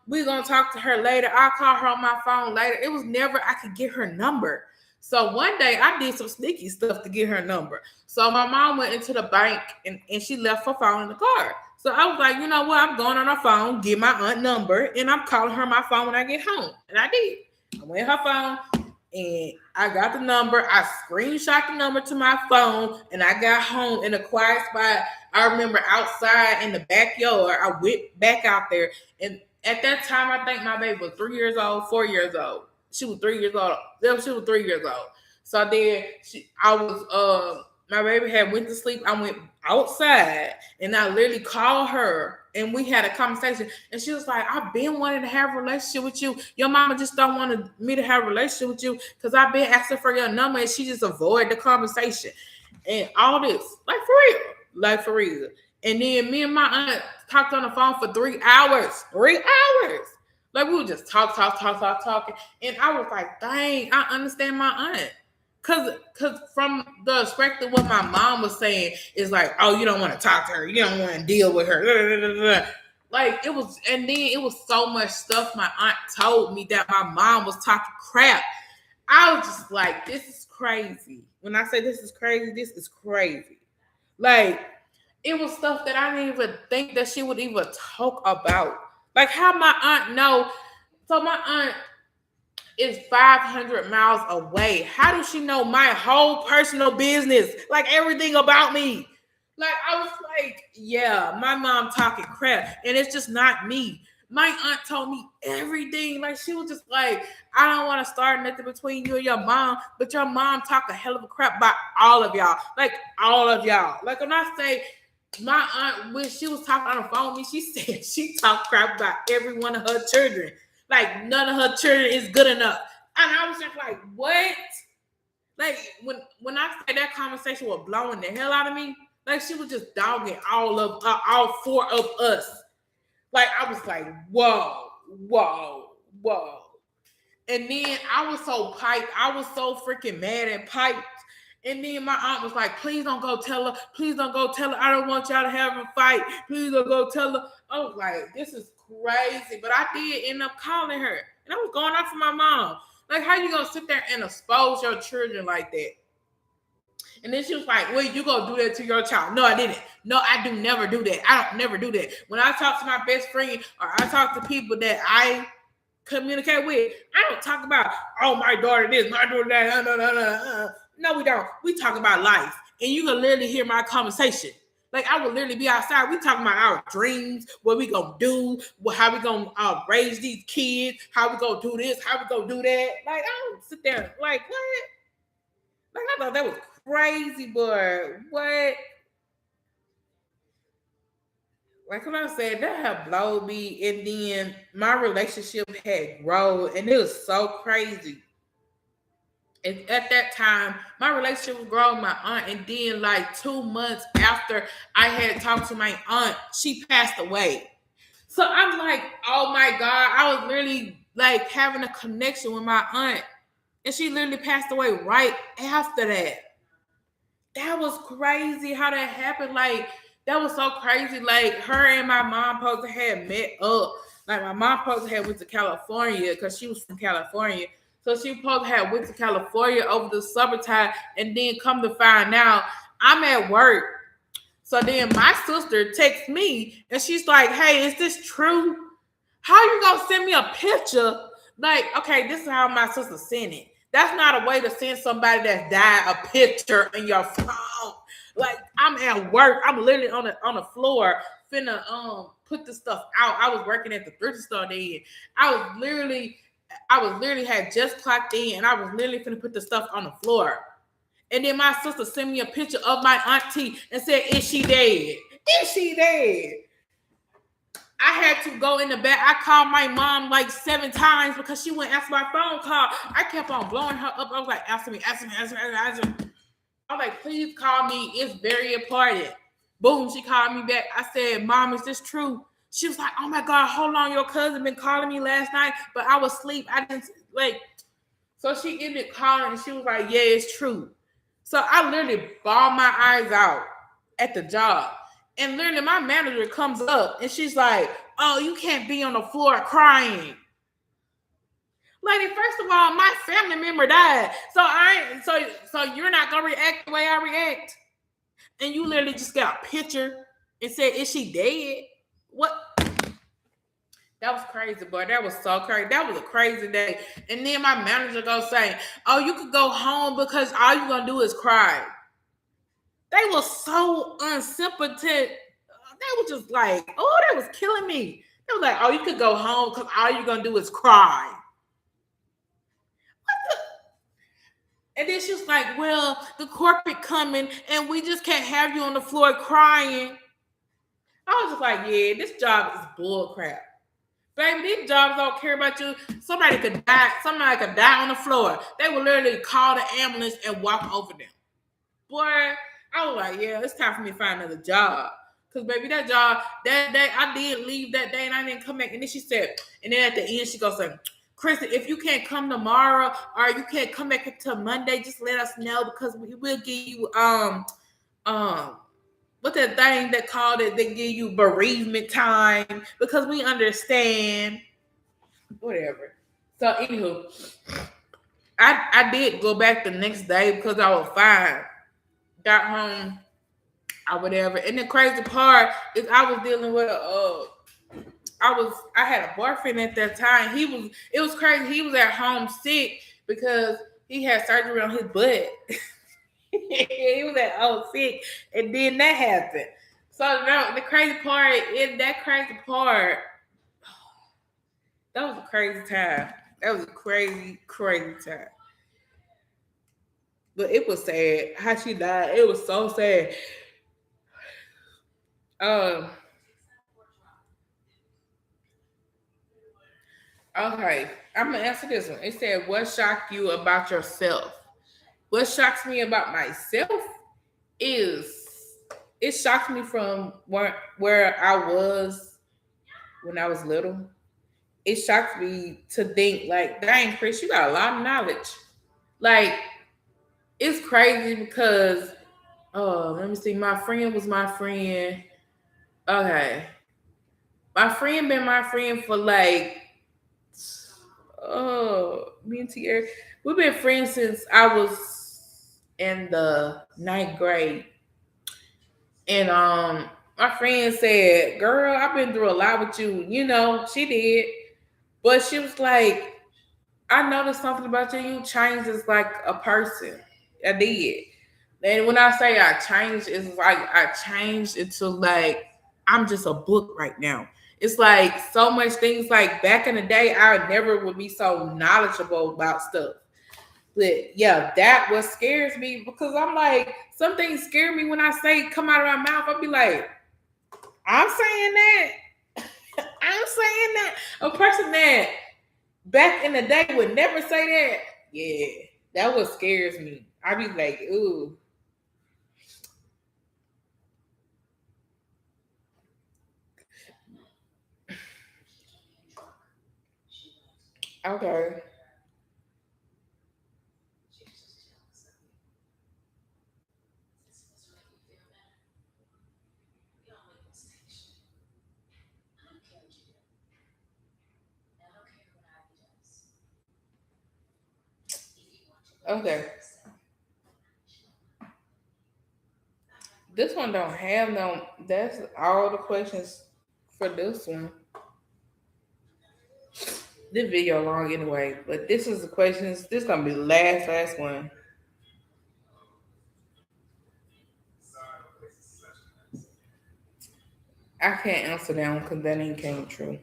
we're gonna talk to her later. I'll call her on my phone later." It was never I could get her number. So one day I did some sneaky stuff to get her number. So my mom went into the bank and she left her phone in the car. So I was like, you know what? I'm going on her phone, get my aunt number, and I'm calling her my phone when I get home. And I did. I went her phone and I got the number. I screenshot the number to my phone and I got home in a quiet spot. I remember outside in the backyard. I went back out there and at that time, I think my baby was 3 years old, 4 years old. She was 3 years old. Yeah, she was 3 years old. So then my baby had went to sleep. I went outside and I literally called her and we had a conversation. And she was like, I've been wanting to have a relationship with you. Your mama just don't want me to have a relationship with you because I've been asking for your number and she just avoided the conversation. And all this, like for real. Like for real. And then me and my aunt talked on the phone for 3 hours. 3 hours. Like, we would just talking. And I was like, dang, I understand my aunt. Cause from the perspective what my mom was saying is like, oh, you don't want to talk to her, you don't want to deal with her. Like, it was, and then it was so much stuff my aunt told me that my mom was talking crap. I was just like, this is crazy. When I say this is crazy, this is crazy. Like, it was stuff that I didn't even think that she would even talk about. Like, how my aunt know. So my aunt is 500 miles away. How does she know my whole personal business? Like, everything about me. Like, I was like, yeah, my mom talking crap. And it's just not me. My aunt told me everything. Like, she was just like, I don't want to start nothing between you and your mom, but your mom talk a hell of a crap about all of y'all. Like, all of y'all. Like, when I say my aunt, when she was talking on the phone with me, she said she talked crap about every one of her children. Like, none of her children is good enough. And I was just like, what? Like, when I said that conversation was blowing the hell out of me, like, she was just dogging all four of us. Like, I was like, whoa. And then I was so piped. I was so freaking mad and piped. And then my aunt was like, please don't go tell her. Please don't go tell her. I don't want y'all to have a fight. Please don't go tell her. I was like, this is crazy. But I did end up calling her. And I was going off for my mom. Like, how you going to sit there and expose your children like that? And then she was like, well, you going to do that to your child. No, I didn't. No, I do never do that. I don't never do that. When I talk to my best friend or I talk to people that I communicate with, I don't talk about, oh, my daughter this, my daughter that. No, we don't. We talk about life. And you can literally hear my conversation. Like, I would literally be outside. We talking about our dreams, what we gonna do, how we gonna raise these kids, how we gonna do this, how we gonna do that. Like, I don't sit there like, what? Like, I thought that was crazy, boy. What? Like, when I said, that had blown me. And then my relationship had grown. And it was so crazy. And at that time, my relationship was growing with my aunt. And then, like, 2 months after I had talked to my aunt, she passed away. So I'm like, oh my God, I was literally like having a connection with my aunt. And she literally passed away right after that. That was crazy how that happened. Like, that was so crazy. Like, her and my mom supposed to have met up. Like, my mom supposed to have went to California because she was from California. So she supposed to have went to California over the summertime, and then come to find out I'm at work. So then my sister texts me and she's like, hey, is this true? How you gonna send me a picture? Like, okay, this is how my sister sent it. That's not a way to send somebody that died a picture in your phone. Like, I'm at work. I'm literally on the floor finna put the stuff out. I was working at the thrift store then. I was literally had just clocked in and I was literally finna put the stuff on the floor. And then my sister sent me a picture of my auntie and said, is she dead? Is she dead? I had to go in the back. I called my mom like 7 times because she wouldn't answer my phone call. I kept on blowing her up. I was like, answer me. I'm like, please call me. It's very important. Boom, she called me back. I said, Mom, is this true? She was like, oh my God, hold on. Your cousin been calling me last night, but I was asleep. I didn't like. So she ended calling and she was like, yeah, it's true. So I literally bawled my eyes out at the job. And literally my manager comes up and she's like, oh, you can't be on the floor crying. Lady, first of all, my family member died. So you're not gonna react the way I react. And you literally just got a picture and said, is she dead? What? That was crazy, boy. That was so crazy. That was a crazy day. And then my manager goes saying, oh, you could go home because all you're gonna do is cry. They were so unsympathetic. They were just like, oh, that was killing me. They was like, oh, you could go home because all you're going to do is cry. What the? And then she was like, well, the corporate coming and we just can't have you on the floor crying. I was just like, yeah, this job is bull crap. Baby, these jobs don't care about you. Somebody could die. Somebody could die on the floor. They would literally call the ambulance and walk over them. Boy, I was like, yeah, it's time for me to find another job. Cause baby, that job that day I did leave that day and I didn't come back. And then she said, and then at the end she goes like, Kristen, if you can't come tomorrow or you can't come back until Monday, just let us know because we will give you um what that thing that called it, they give you bereavement time because we understand whatever. So anywho, I did go back the next day because I was fine. Got home or whatever. And the crazy part is I was dealing with I had a boyfriend at that time. It was crazy. He was at home sick because he had surgery on his butt. He was at home sick, and then that happened. So now the crazy part is that was a crazy time. That was a crazy, crazy time. But it was sad how she died. It was so sad. Um, okay, I'm gonna answer this one. It said, "What shocked you about yourself?" What shocks me about myself is it shocked me from where I was when I was little. It shocked me to think like, dang, Chris, you got a lot of knowledge. Like it's crazy because let me see, my friend was my friend. Okay, my friend been my friend for like me and Tierra, we've been friends since I was in the ninth grade. And my friend said, girl, I've been through a lot with you. You know, she did. But she was like, I noticed something about you. You changed as like a person. I did. And when I say I changed, it's like I changed into like I'm just a book right now. It's like so much things like back in the day, I never would be so knowledgeable about stuff. But yeah, that what scares me because I'm like, some things scare me when I say come out of my mouth. I'll be like, I'm saying that. I'm saying that. A person that back in the day would never say that. Yeah, that what scares me. I be like, ooh, okay. Okay. This one don't have no. That's all the questions for this one. This video long anyway, but this is the questions. This gonna be the last one. I can't answer that one because that ain't came true.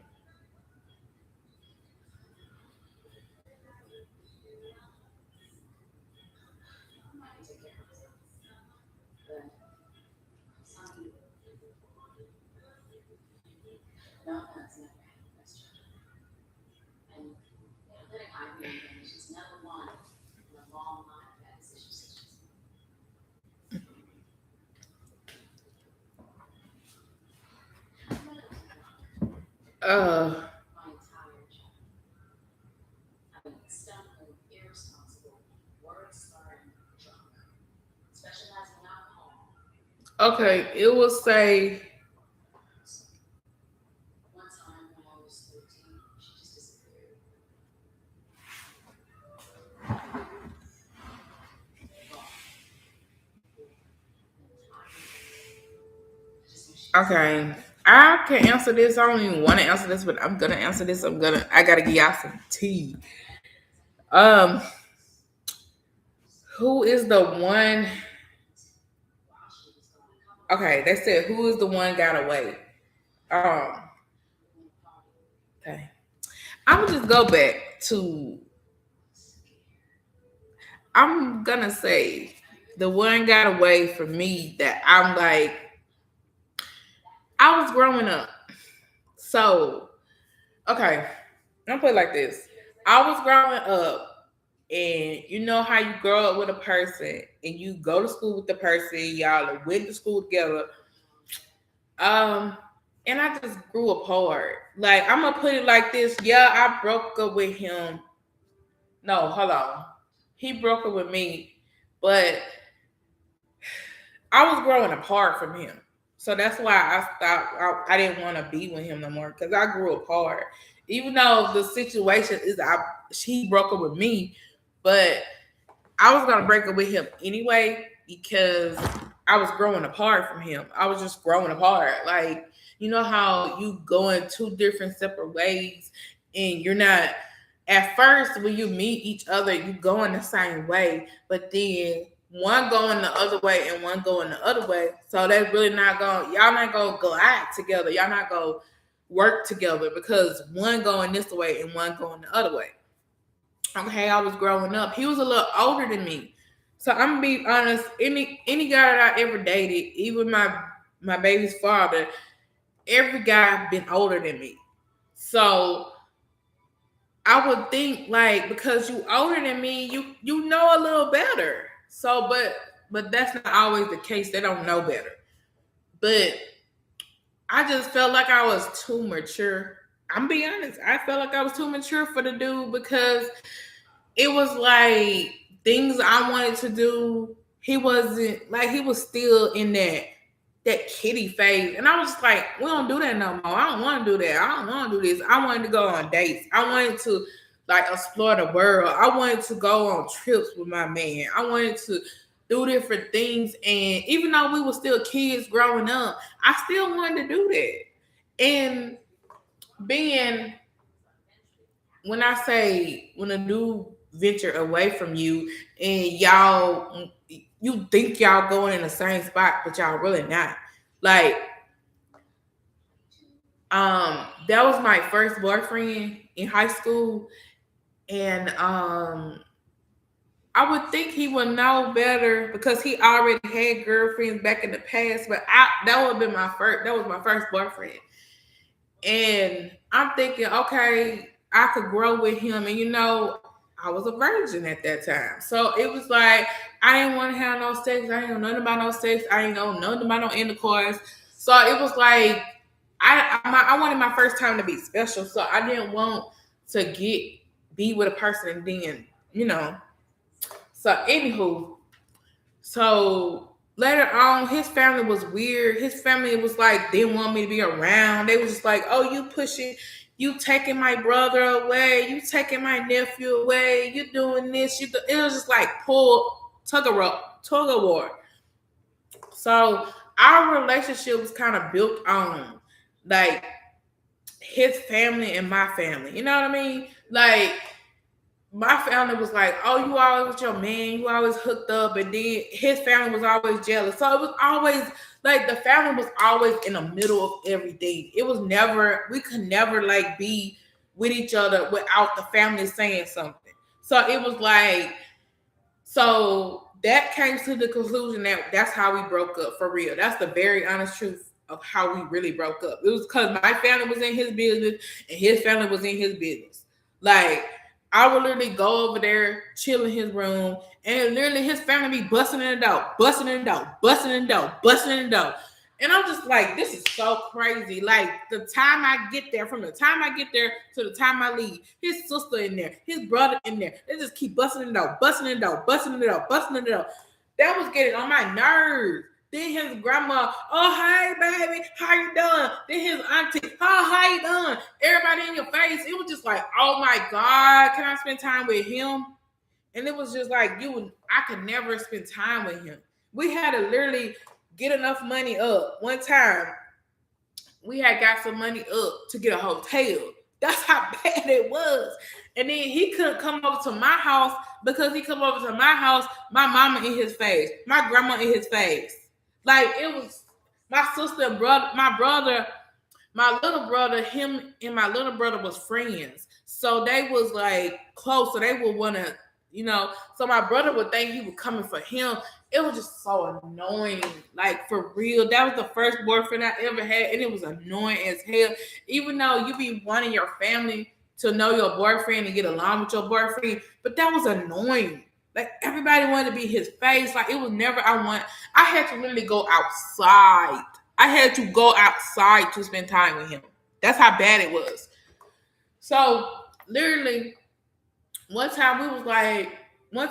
Uh, okay, it will say okay. I can answer this. I don't even want to answer this, but I'm gonna answer this. I gotta give y'all some tea. Um, who is the one? Okay, they said who is the one got away. Um, okay. I'm gonna just go back to. I'm gonna say the one got away from me that I'm like. I was growing up, so okay. I'm put it like this. I was growing up, and you know how you grow up with a person, and you go to school with the person, y'all went to school together. Um, and I just grew apart. Like I'm gonna put it like this. Yeah, I broke up with him. No, hold on. He broke up with me, but I was growing apart from him. So that's why I stopped. I didn't want to be with him no more because I grew apart. Even though the situation is, he broke up with me, but I was gonna break up with him anyway because I was growing apart from him. I was just growing apart. Like you know how you go in two different separate ways, and you're not. At first, when you meet each other, you go in the same way, but then one going the other way and one going the other way. So that's really not going. Y'all not gonna glide together. Y'all not gonna work together because one going this way and one going the other way. Okay, I was growing up. He was a little older than me. So I'm gonna be honest, any guy that I ever dated, even my baby's father, every guy been older than me. So I would think like because you older than me, you know a little better. So but that's not always the case. They don't know better. But I just felt like I was too mature. I'm being honest. I felt like I was too mature for the dude because it was like things I wanted to do. He wasn't like he was still in that kitty phase. And I was just like, we don't do that no more. I don't want to do that. I don't want to do this. I wanted to go on dates. I wanted to like explore the world. I wanted to go on trips with my man. I wanted to do different things. And even though we were still kids growing up, I still wanted to do that. And being when I say when a dude venture away from you and y'all you think y'all going in the same spot, but y'all really not. Like, that was my first boyfriend in high school, and I would think he would know better because he already had girlfriends back in the past. But that would have been my first. That was my first boyfriend, and I'm thinking, okay, I could grow with him, and I was a virgin at that time, so it was like I didn't want to have no sex. I didn't know nothing about no sex. I didn't know nothing about no intercourse. So it was like I wanted my first time to be special, so I didn't want to be with a person and then So anywho, so later on, his family was weird. His family was like didn't want me to be around. They was just like, "Oh, you taking my brother away, you taking my nephew away, you doing this." It was just like tug of war. So our relationship was kind of built on like his family and my family. You know what I mean? Like my family was like, "Oh, you always with your man, you always hooked up," and then his family was always jealous. So it was always like the family was always in the middle of everything. It was never we could never like be with each other without the family saying something. So it was like so that came to the conclusion that that's how we broke up for real. That's the very honest truth of how we really broke up. It was because my family was in his business and his family was in his business. Like I would literally go over there, chill in his room, and literally his family be busting in the door, busting in the door, busting in the door, busting in the door. And I'm just like, this is so crazy. Like the time I get there, from the time I get there to the time I leave, his sister in there, his brother in there, they just keep busting in the door, busting in the door, busting in the door, busting in the door. That was getting on my nerves. Then his grandma, "Oh, hey, baby, how you doing?" Then his auntie, "Oh, how you doing?" Everybody in your face. It was just like, oh my God, can I spend time with him? And it was just like, I could never spend time with him. We had to literally get enough money up. One time, we had got some money up to get a hotel. That's how bad it was. And then he couldn't come over to my house because he come over to my house, my mama in his face, my grandma in his face. Like it was my sister and brother, my little brother, him and my little brother was friends. So they was like close. So they would want to, so my brother would think he was coming for him. It was just so annoying. Like for real. That was the first boyfriend I ever had. And it was annoying as hell. Even though you be wanting your family to know your boyfriend and get along with your boyfriend. But that was annoying. Like everybody wanted to be his face. Like it was never I had to literally go outside I had to go outside to spend time with him. That's how bad it was. So literally, one time we was like, we're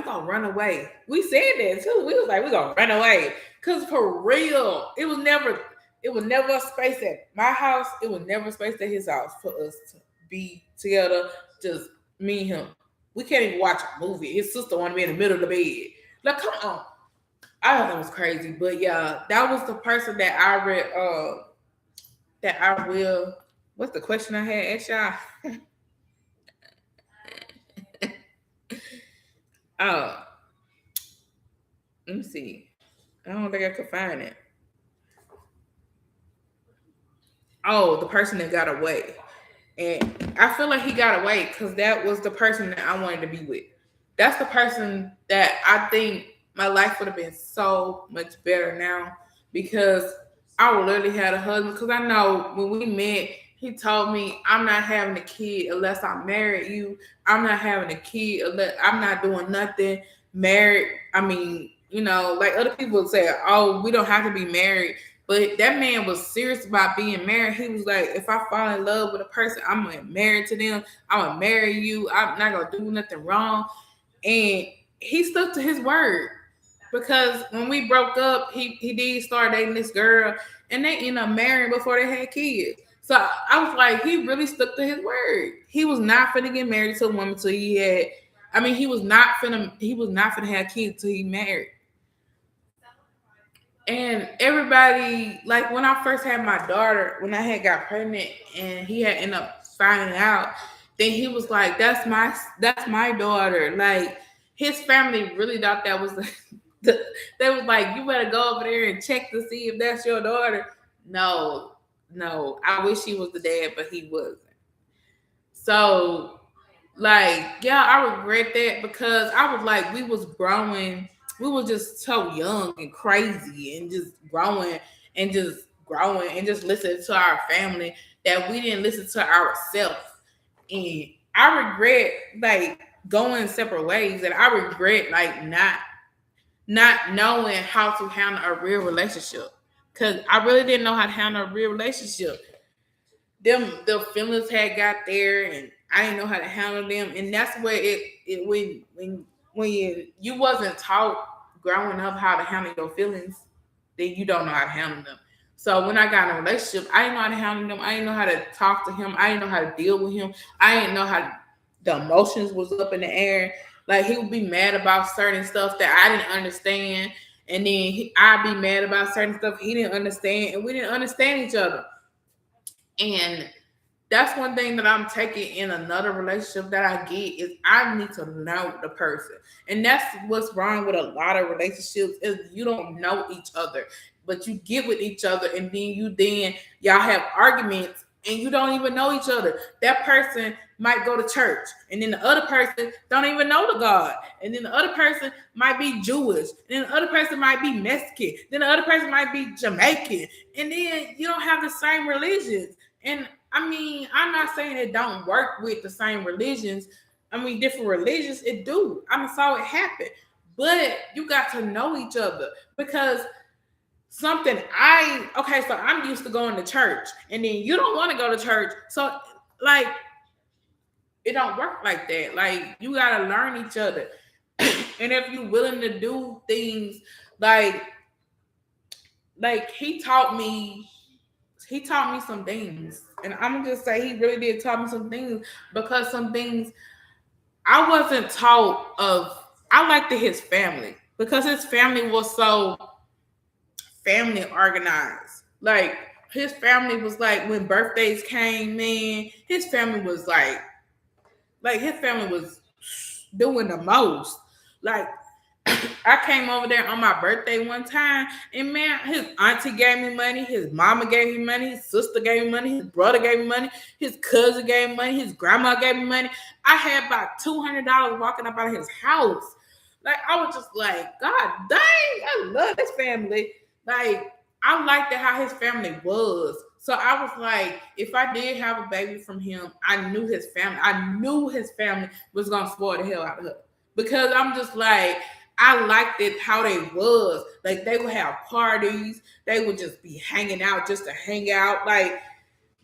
gonna run away. We said that too. We was like, we're gonna run away. Cause for real, it was never a space at my house. It was never a space at his house for us to be together, just me and him. We can't even watch a movie. His sister wanted to be in the middle of the bed. Like, come on. I thought that was crazy. But yeah, that was the person that I read that I will what's the question I had asked y'all? Oh, let me see. I don't think I could find it. Oh, the person that got away. And I feel like he got away because that was the person that I wanted to be with. That's the person that I think my life would have been so much better now because I would literally had a husband. Because I know when we met, he told me, I'm not having a kid unless I marry you. I'm not having a kid unless I'm not doing nothing married. I mean, like other people say, oh, we don't have to be married. But that man was serious about being married. He was like, if I fall in love with a person, I'm gonna marry to them. I'm gonna marry you. I'm not gonna do nothing wrong. And he stuck to his word because when we broke up, he did start dating this girl, and they ended up marrying before they had kids. So I was like, he really stuck to his word. He was not finna get married to a woman till he had. I mean, he was not finna have kids till he married. And everybody, like when I first had my daughter, when I had got pregnant, and he had ended up finding out, then he was like, "That's my daughter." Like his family really thought that was they was like, "You better go over there and check to see if that's your daughter." No, no, I wish he was the dad, but he wasn't. So like, yeah, I regret that because I was like, we was growing, we were just so young and crazy and just growing and just growing and just listening to our family that we didn't listen to ourselves. And I regret like going separate ways, and I regret like not knowing how to handle a real relationship. Cause I really didn't know how to handle a real relationship. The feelings had got there, and I didn't know how to handle them. And that's where it when you wasn't taught growing up how to handle your feelings, then you don't know how to handle them. So when I got in a relationship, I didn't know how to handle them. I didn't know how to talk to him. I didn't know how to deal with him. I didn't know how the emotions was up in the air. Like he would be mad about certain stuff that I didn't understand, and then I'd be mad about certain stuff he didn't understand, and we didn't understand each other. And that's one thing that I'm taking in another relationship that I get is I need to know the person. And that's what's wrong with a lot of relationships is you don't know each other, but you get with each other, and then y'all have arguments and you don't even know each other. That person might go to church, and then the other person don't even know the God. And then the other person might be Jewish, and then the other person might be Mexican, then the other person might be Jamaican, and then you don't have the same religions. And I mean, I'm not saying it don't work with the same religions. I mean, different religions, it do. I mean, saw it happen. But you got to know each other because so I'm used to going to church, and then you don't want to go to church. So like it don't work like that. Like you gotta learn each other. And if you're willing to do things like like he taught me some things. And I'm gonna just say he really did taught me some things because some things I wasn't taught of. I liked his family because his family was so family organized. Like his family was like when birthdays came, man, his family was like his family was doing the most. Like I came over there on my birthday one time, and man, his auntie gave me money, his mama gave me money, his sister gave me money, his brother gave me money, his cousin gave me money, his grandma gave me money. I had about $200 walking up out of his house. Like I was just like, God dang, I love this family. Like I liked how his family was. So I was like, if I did have a baby from him, I knew his family. I knew his family was gonna spoil the hell out of her because I'm just like I liked it how they was. Like they would have parties. They would just be hanging out just to hang out. Like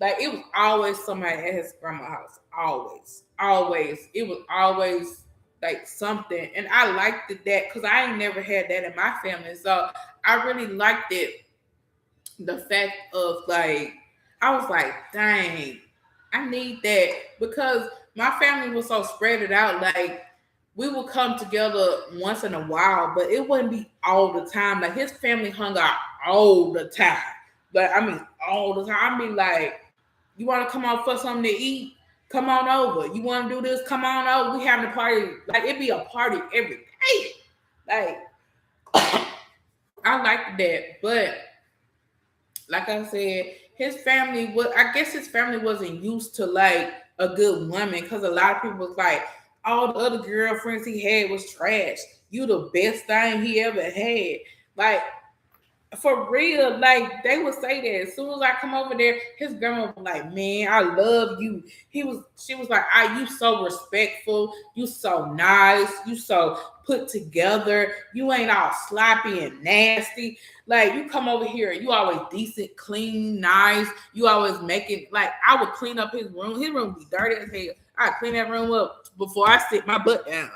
it was always somebody at his grandma's house. Always. Always. It was always like something. And I liked it that because I ain't never had that in my family. So I really liked it, the fact of like I was like, dang, I need that because my family was so spread it out. Like we would come together once in a while, but it wouldn't be all the time. Like his family hung out all the time. Like I mean, all the time. I mean, like, you want to come out for something to eat? Come on over. You want to do this? Come on over. We having a party. Like it'd be a party every day. Like I liked that, but like I said, his family was, I guess his family wasn't used to like a good woman because a lot of people was like, all the other girlfriends he had was trash. You the best thing he ever had. Like for real, like they would say that as soon as I come over there, his grandma was like, "Man, I love you." She was like, "I, you so respectful, you so nice, you so put together, you ain't all sloppy and nasty. Like you come over here, you always decent, clean, nice. You always make it like I would clean up his room. His room would be dirty as hell. I clean that room up before I sit my butt down.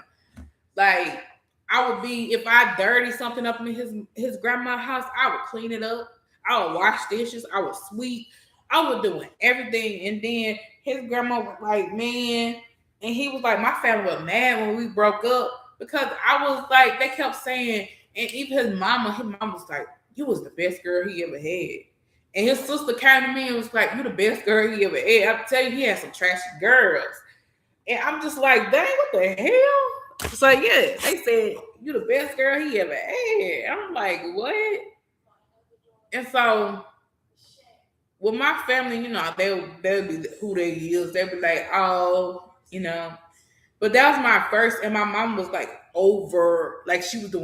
Like I would be if I dirty something up in his grandma's house, I would clean it up. I would wash dishes. I would sweep. I was doing everything. And then his grandma was like, man, and he was like, my family was mad when we broke up because I was like, they kept saying, and even his mom was like, you was the best girl he ever had. And his sister came to me and was like, you the best girl he ever had. I tell you, he had some trashy girls. And I'm just like, dang, what the hell? So yeah, they said you the best girl he ever had. I'm like, what? And so with my family, you know, they'll be who they is. They'll be like, oh, you know. But that was my first, and my mom was like over, like she was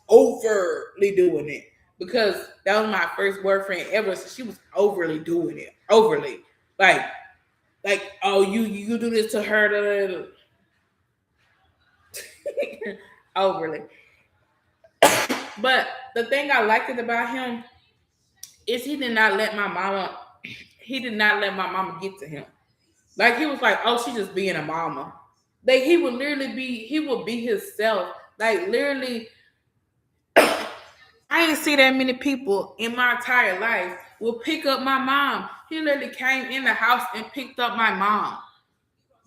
overly doing it because that was my first boyfriend ever. So she was overly doing it, overly, like, oh, you do this to her, overly. But the thing I liked it about him is he did not let my mama. He did not let my mama get to him. Like he was like, oh, she just being a mama. Like he would be himself. Like literally, I didn't see that many people in my entire life will pick up my mom. He literally came in the house and picked up my mom.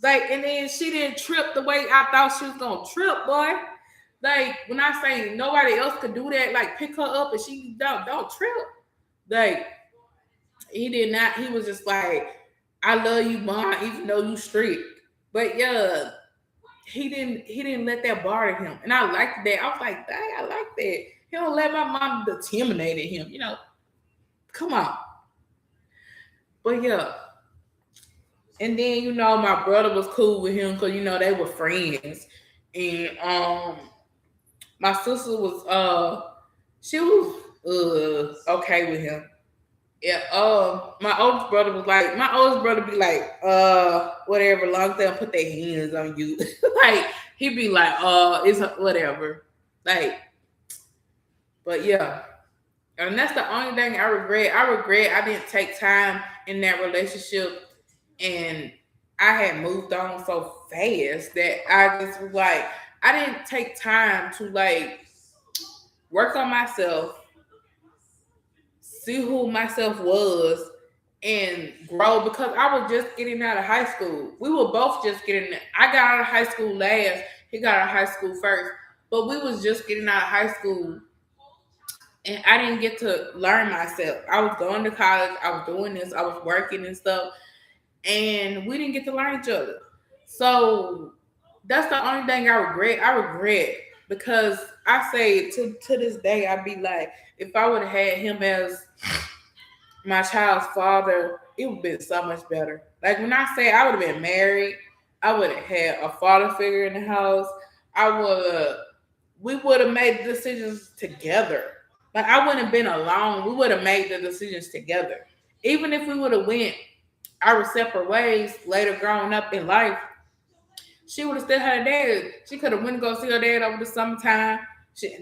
Like, and then she didn't trip the way I thought she was gonna trip, boy. Like when I say nobody else could do that, like pick her up and she don't trip. Like he did not. He was just like, I love you, mom, even though you strict. But yeah, he didn't let that bother him, and I liked that. I was like, dang, I like that. He don't let my mom intimidate him. You know, come on. But yeah, and then you know my brother was cool with him because you know they were friends, and my sister was she was okay with him. Yeah, my oldest brother was like, my oldest brother be like, whatever, long as they don't put their hands on you. Like, he'd be like, it's whatever. Like, but yeah. And that's the only thing I regret. I regret I didn't take time in that relationship and I had moved on so fast that I just was like, I didn't take time to like work on myself, see who myself was, and grow because I was just getting out of high school. We were both just getting. I got out of high school last. He got out of high school first, but we was just getting out of high school, and I didn't get to learn myself. I was going to college. I was doing this. I was working and stuff, and we didn't get to learn each other. So that's the only thing I regret. I regret because I say to this day, I'd be like, if I would have had him as my child's father, it would have been so much better. Like when I say I would have been married, I would have had a father figure in the house. I would have, we would have made decisions together. Like I wouldn't have been alone. We would have made the decisions together. Even if we would have went our separate ways later growing up in life, she would have still had her dad. She could have went to go see her dad over the summertime.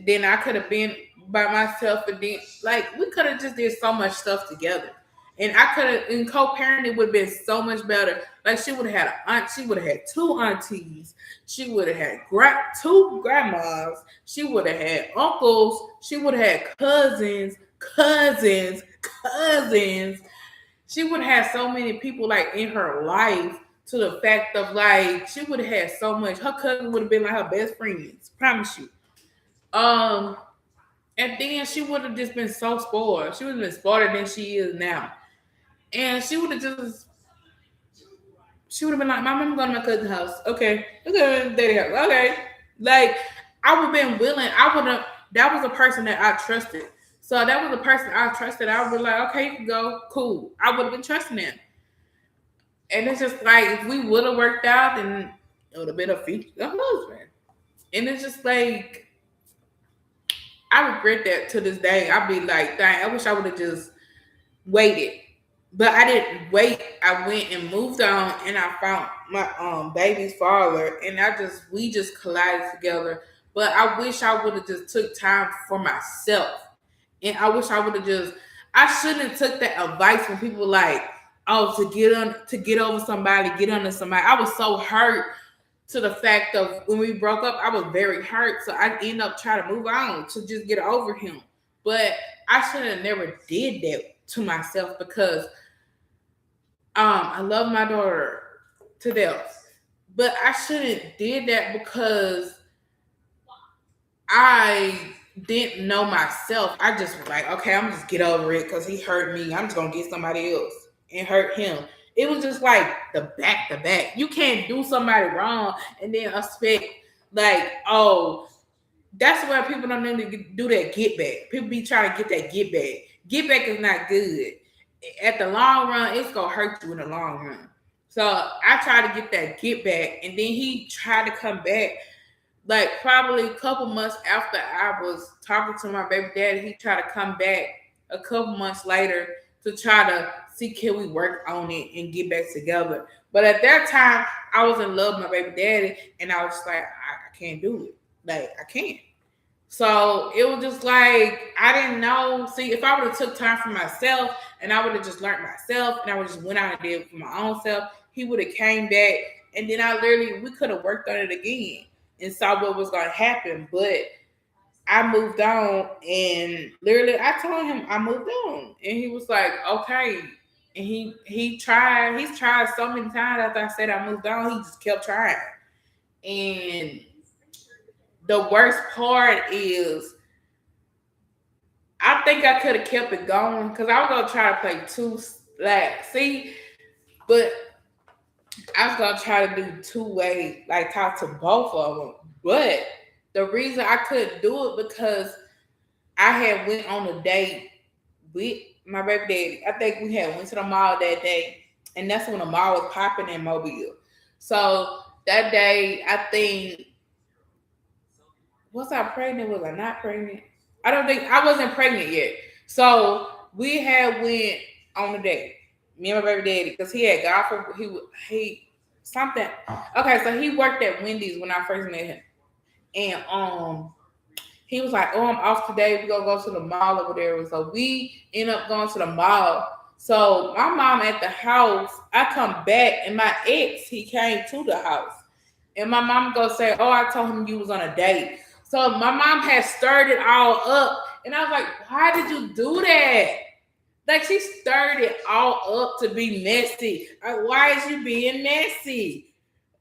Then I could have been by myself, and then like we could have just did so much stuff together. And I could have in co-parenting would have been so much better. Like she would have had an aunt, she would have had two aunties, she would have had two grandmas, she would have had uncles, she would have had cousins. She would have had so many people like in her life to the fact of like she would have had so much. Her cousin would have been like her best friends. Promise you. Um, and then she would have just been so spoiled. She would have been spoiled than she is now. And she would have been like, my mom going to my cousin's house. Okay. Okay, daddy house. Okay. Like, I would have been willing. I would have, that was a person that I trusted. So that was a person I trusted. I would be like, okay, you can go. Cool. I would have been trusting them. And it's just like, if we would have worked out, then it would have been a future husband. And it's just like, I regret that to this day. I'd be like, dang, I wish I would have just waited. But I didn't wait. I went and moved on, and I found my baby's father, and we just collided together. But I wish I would have just took time for myself, and I wish I would have just. I shouldn't have took that advice when people were like, oh, to get over somebody, get under somebody. I was so hurt to the fact of when we broke up. I was very hurt, so I ended up trying to move on to just get over him. But I should have never did that to myself because I love my daughter to death. But I shouldn't did that because I didn't know myself. I just was like, okay, I'm just get over it because he hurt me. I'm just gonna get somebody else and hurt him. It was just like the back to back. You can't do somebody wrong and then expect like, oh, that's why people don't need to do that get back. People be trying to get that get back. Get back is not good. At the long run, it's gonna hurt you in the long run. So I tried to get that get back, and then he tried to come back. Like probably a couple months after I was talking to my baby daddy, he tried to come back a couple months later to try to see can we work on it and get back together. But at that time, I was in love with my baby daddy, and I was just like, I can't do it. Like I can't. So it was just like I didn't know. See, if I would have took time for myself and I would have just learned myself and I would just went out and did it for my own self, he would have came back and then we could have worked on it again and saw what was gonna happen. But I moved on and literally I told him I moved on. And he was like, okay. And he's tried so many times after I said I moved on, he just kept trying. And the worst part is I think I could have kept it going because I was gonna try to play but I was gonna try to do two-way, like talk to both of them. But the reason I couldn't do it because I had went on a date with my baby daddy. I think we had went to the mall that day, and that's when the mall was popping in Mobile. So that day, I think was I pregnant? Was I not pregnant? I don't think I wasn't pregnant yet. So we had went on a date. Me and my baby daddy, because he had got for he something. Okay, so he worked at Wendy's when I first met him. And he was like, oh, I'm off today. We're gonna go to the mall over there. So we end up going to the mall. So my mom at the house, I come back and my ex, he came to the house. And my mom go say, oh, I told him you was on a date. So my mom had stirred it all up. And I was like, why did you do that? Like she stirred it all up to be messy. Like, why is you being messy?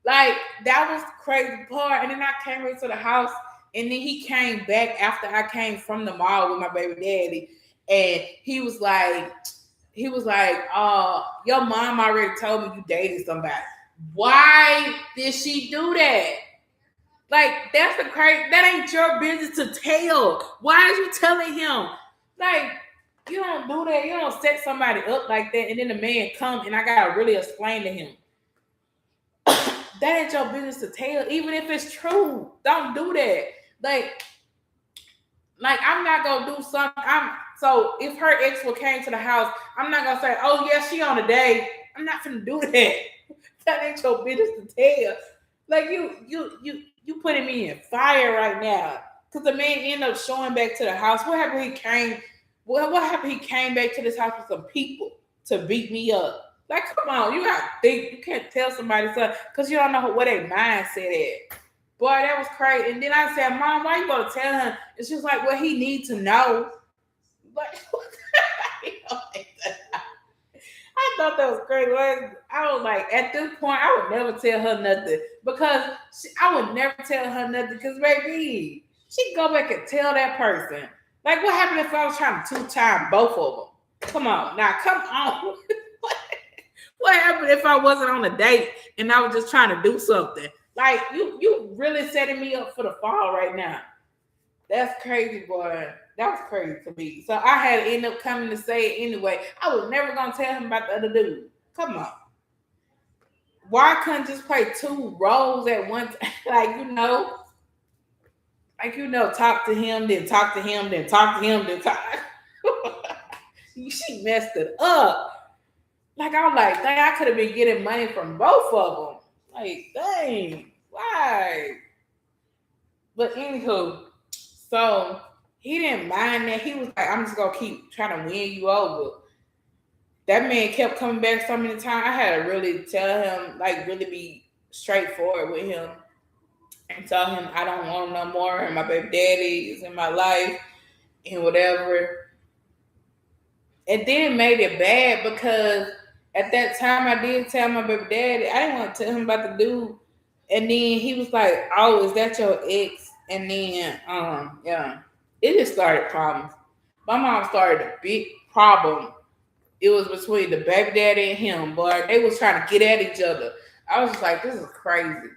Like that was the crazy part. And then I came into the house and then he came back after I came from the mall with my baby daddy. And he was like, your mom already told me you dated somebody. Why did she do that? Like, that's the crazy, that ain't your business to tell. Why is you telling him? Like, you don't do that. You don't set somebody up like that, and then the man come and I gotta really explain to him. That ain't your business to tell, even if it's true. Don't do that. Like I'm not gonna do something. So if her ex came to the house, I'm not gonna say, oh yeah, she on a date. I'm not gonna do that. That ain't your business to tell. Like you putting me in fire right now. Because the man ended up showing back to the house. What happened? He came. What happened? He came back to this house with some people to beat me up. Like, come on, you gotta think. You can't tell somebody something because you don't know what their mindset at. Boy, that was crazy. And then I said, Mom, why you gonna tell him? It's just like what he needs to know. Like, I thought that was crazy. I was like, at this point, I would never tell her nothing because I would never tell her nothing because, baby, she'd go back and tell that person. Like, what happened if I was trying to two-time both of them? Come on. Now, come on. What happened if I wasn't on a date and I was just trying to do something? Like, you really setting me up for the fall right now. That's crazy, boy. That was crazy to me. So I had to end up coming to say it anyway. I was never going to tell him about the other dude. Come on. Why couldn't just play two roles at once? Talk to him, then talk to him, then talk to him, then talk. She messed it up. Like, I'm like, dang, I could have been getting money from both of them. Like, dang, why? But anywho, so he didn't mind that. He was like, I'm just going to keep trying to win you over. That man kept coming back so many times. I had to really tell him, like, really be straightforward with him and tell him I don't want him no more and my baby daddy is in my life and whatever. And then it made it bad because at that time I did tell my baby daddy. I didn't want to tell him about the dude. And then he was like, oh, is that your ex? And then, yeah, it just started problems. My mom started a big problem. It was between the baby daddy and him, but they was trying to get at each other. I was just like, this is crazy.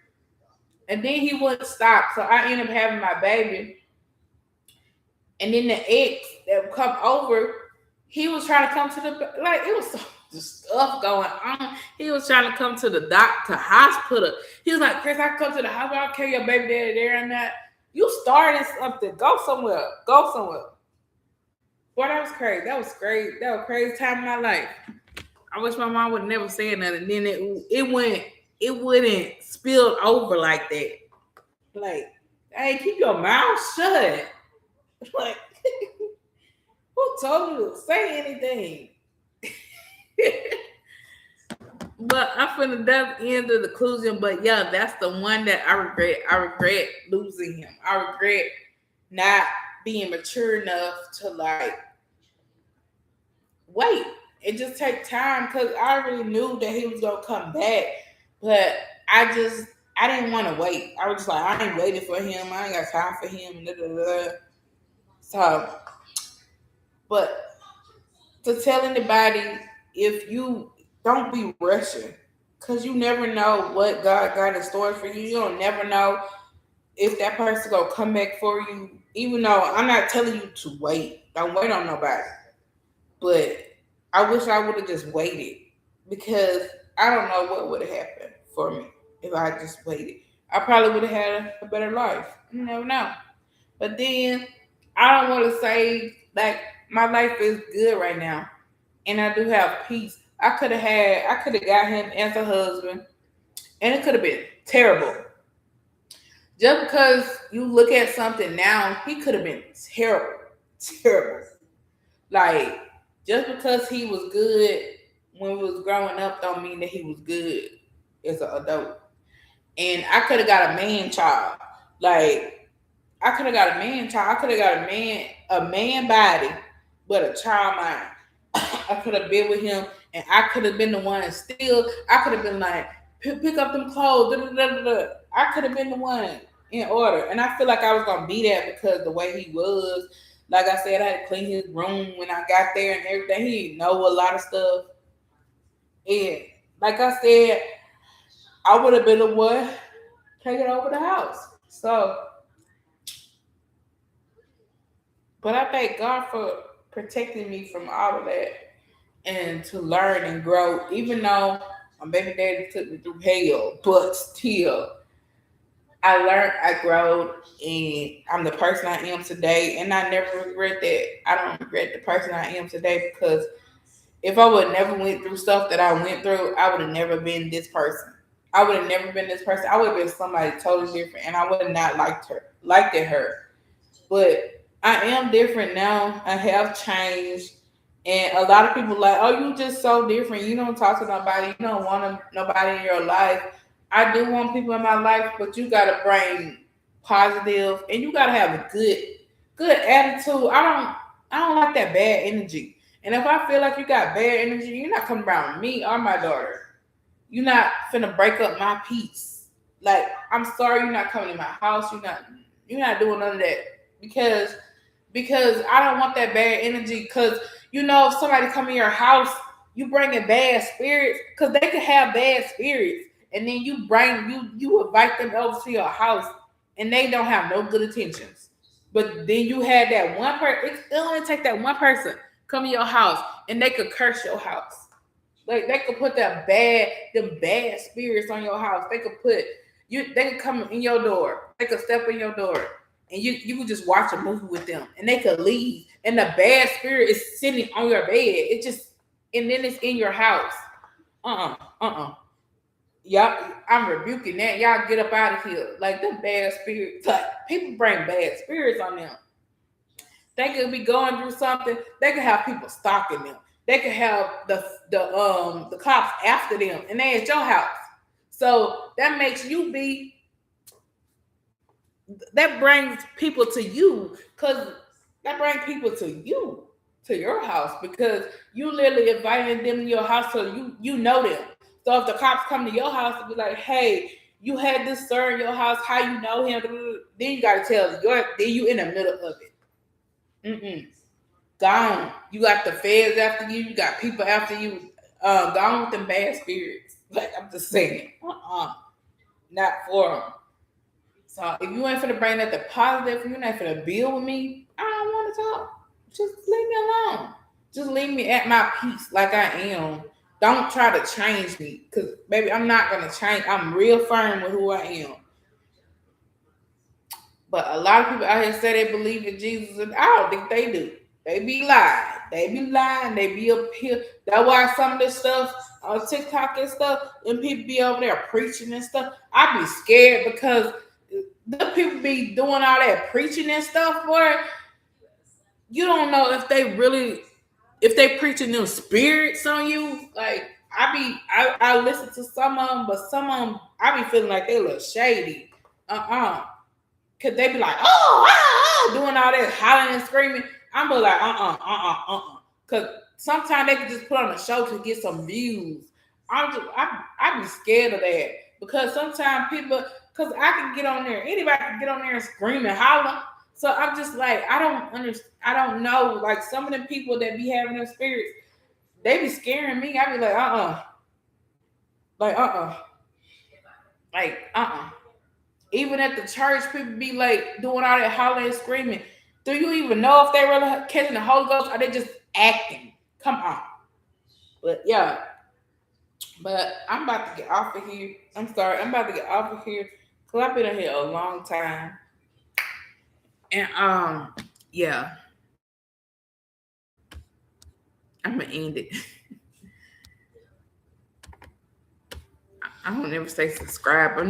And then he wouldn't stop. So I ended up having my baby. And then the ex that would come over, he was trying to come to the, like, it was so much stuff going on. He was trying to come to the doctor, hospital. He was like, Chris, I come to the hospital. I'll carry your baby daddy there and that. You started something. Go somewhere. Go somewhere. Boy, that was crazy. That was great. That was a crazy time in my life. I wish my mom would never say nothing. Then it wouldn't spill over like that. Like, hey, keep your mouth shut. Like, who told you to say anything? But I'm finna that's the end of the conclusion. But yeah, that's the one that I regret. I regret losing him. I regret not being mature enough to like wait. It just take time because I already knew that he was gonna come back. But I didn't want to wait. I was just like, I ain't waiting for him. I ain't got time for him. Blah, blah, blah. So, but to tell anybody, if you don't be rushing, because you never know what God got in store for you. You don't never know if that person gonna come back for you. Even though I'm not telling you to wait. Don't wait on nobody. But I wish I would have just waited because I don't know what would have happened for me if I just waited. I probably would have had a better life. You never know. But then I don't want to say like my life is good right now and I do have peace. I could have got him as a husband and it could have been terrible. Just because you look at something now, he could have been terrible. Terrible. Like, just because he was good when we was growing up don't mean that he was good as an adult. And I could have got a man child. Like, I could have got a man child. I could have got a man body, but a child mind. I could have been with him and I could have been the one still. I could have been like, pick up them clothes. Da, da, da, da. I could have been the one in order. And I feel like I was going to be that because the way he was. Like I said, I had to clean his room when I got there and everything. He didn't know a lot of stuff. And like I said, I would have been the one taking over the house. So, but I thank God for protecting me from all of that and to learn and grow. Even though my baby daddy took me through hell, but still, I learned, I grew, and I'm the person I am today. And I never regret that. I don't regret the person I am today because if I would never went through stuff that I went through, I would have never been this person. I would have never been this person. I would have been somebody totally different, and I would have not liked her. but I am different now. I have changed. And a lot of people like, oh, you just so different. You don't talk to nobody. You don't want nobody in your life. I do want people in my life, but you gotta bring positive, and you gotta have a good attitude. I don't like that bad energy. And if I feel like you got bad energy, you're not coming around me or my daughter. You're not finna break up my peace. Like, I'm sorry, you're not coming in my house. You're not doing none of that because I don't want that bad energy. Because if somebody come in your house, you bringing bad spirits. Because they could have bad spirits, and then you invite them over to your house, and they don't have no good intentions. But then you had that one person. It only take that one person come in your house, and they could curse your house. Like, they could put them bad spirits on your house. They could put you. They could come in your door. They could step in your door, and you could just watch a movie with them, and they could leave, and the bad spirit is sitting on your bed. And then it's in your house. Y'all, I'm rebuking that. Y'all get up out of here. Like, them bad spirits. Like, people bring bad spirits on them. They could be going through something. They could have people stalking them. They could have the cops after them, and they at your house. So that makes you be. That brings people to you, because that brings people to your house, because you literally invited them to your house, so you know them. So if the cops come to your house and be like, "Hey, you had this sir in your house. How you know him?" Then you got to tell then you in the middle of it. Gone. You got the feds after you. You got people after you. Gone with them bad spirits. Like, I'm just saying. Not for them. So if you ain't finna bring nothing positive, if you ain't finna build with me, I don't want to talk. Just leave me alone. Just leave me at my peace like I am. Don't try to change me, because baby, I'm not gonna change. I'm real firm with who I am. But a lot of people out here say they believe in Jesus, and I don't think they do. They be lying. They be lying. They be up here. That's why some of this stuff on TikTok and stuff, and people be over there preaching and stuff. I be scared, because the people be doing all that preaching and stuff, boy. You don't know if they preaching them spirits on you. Like, I listen to some of them, but some of them I be feeling like they look shady. Cause they be like, oh, doing all that hollering and screaming. I'm be like, Cause sometimes they can just put on a show to get some views. I be scared of that, because sometimes people, cause I can get on there, anybody can get on there and scream and holler. So I'm just like, I don't understand. I don't know. Like, some of the people that be having their spirits, they be scaring me. I be like, like, like, Even at the church, people be like doing all that hollering and screaming. Do you even know if they really catching the Holy Ghost, or they just acting? Come on. But yeah, but I'm about to get off of here. I'm sorry, I'm about to get off of here, because I've been in here a long time. And yeah, I'm gonna end it. I don't ever say subscribe.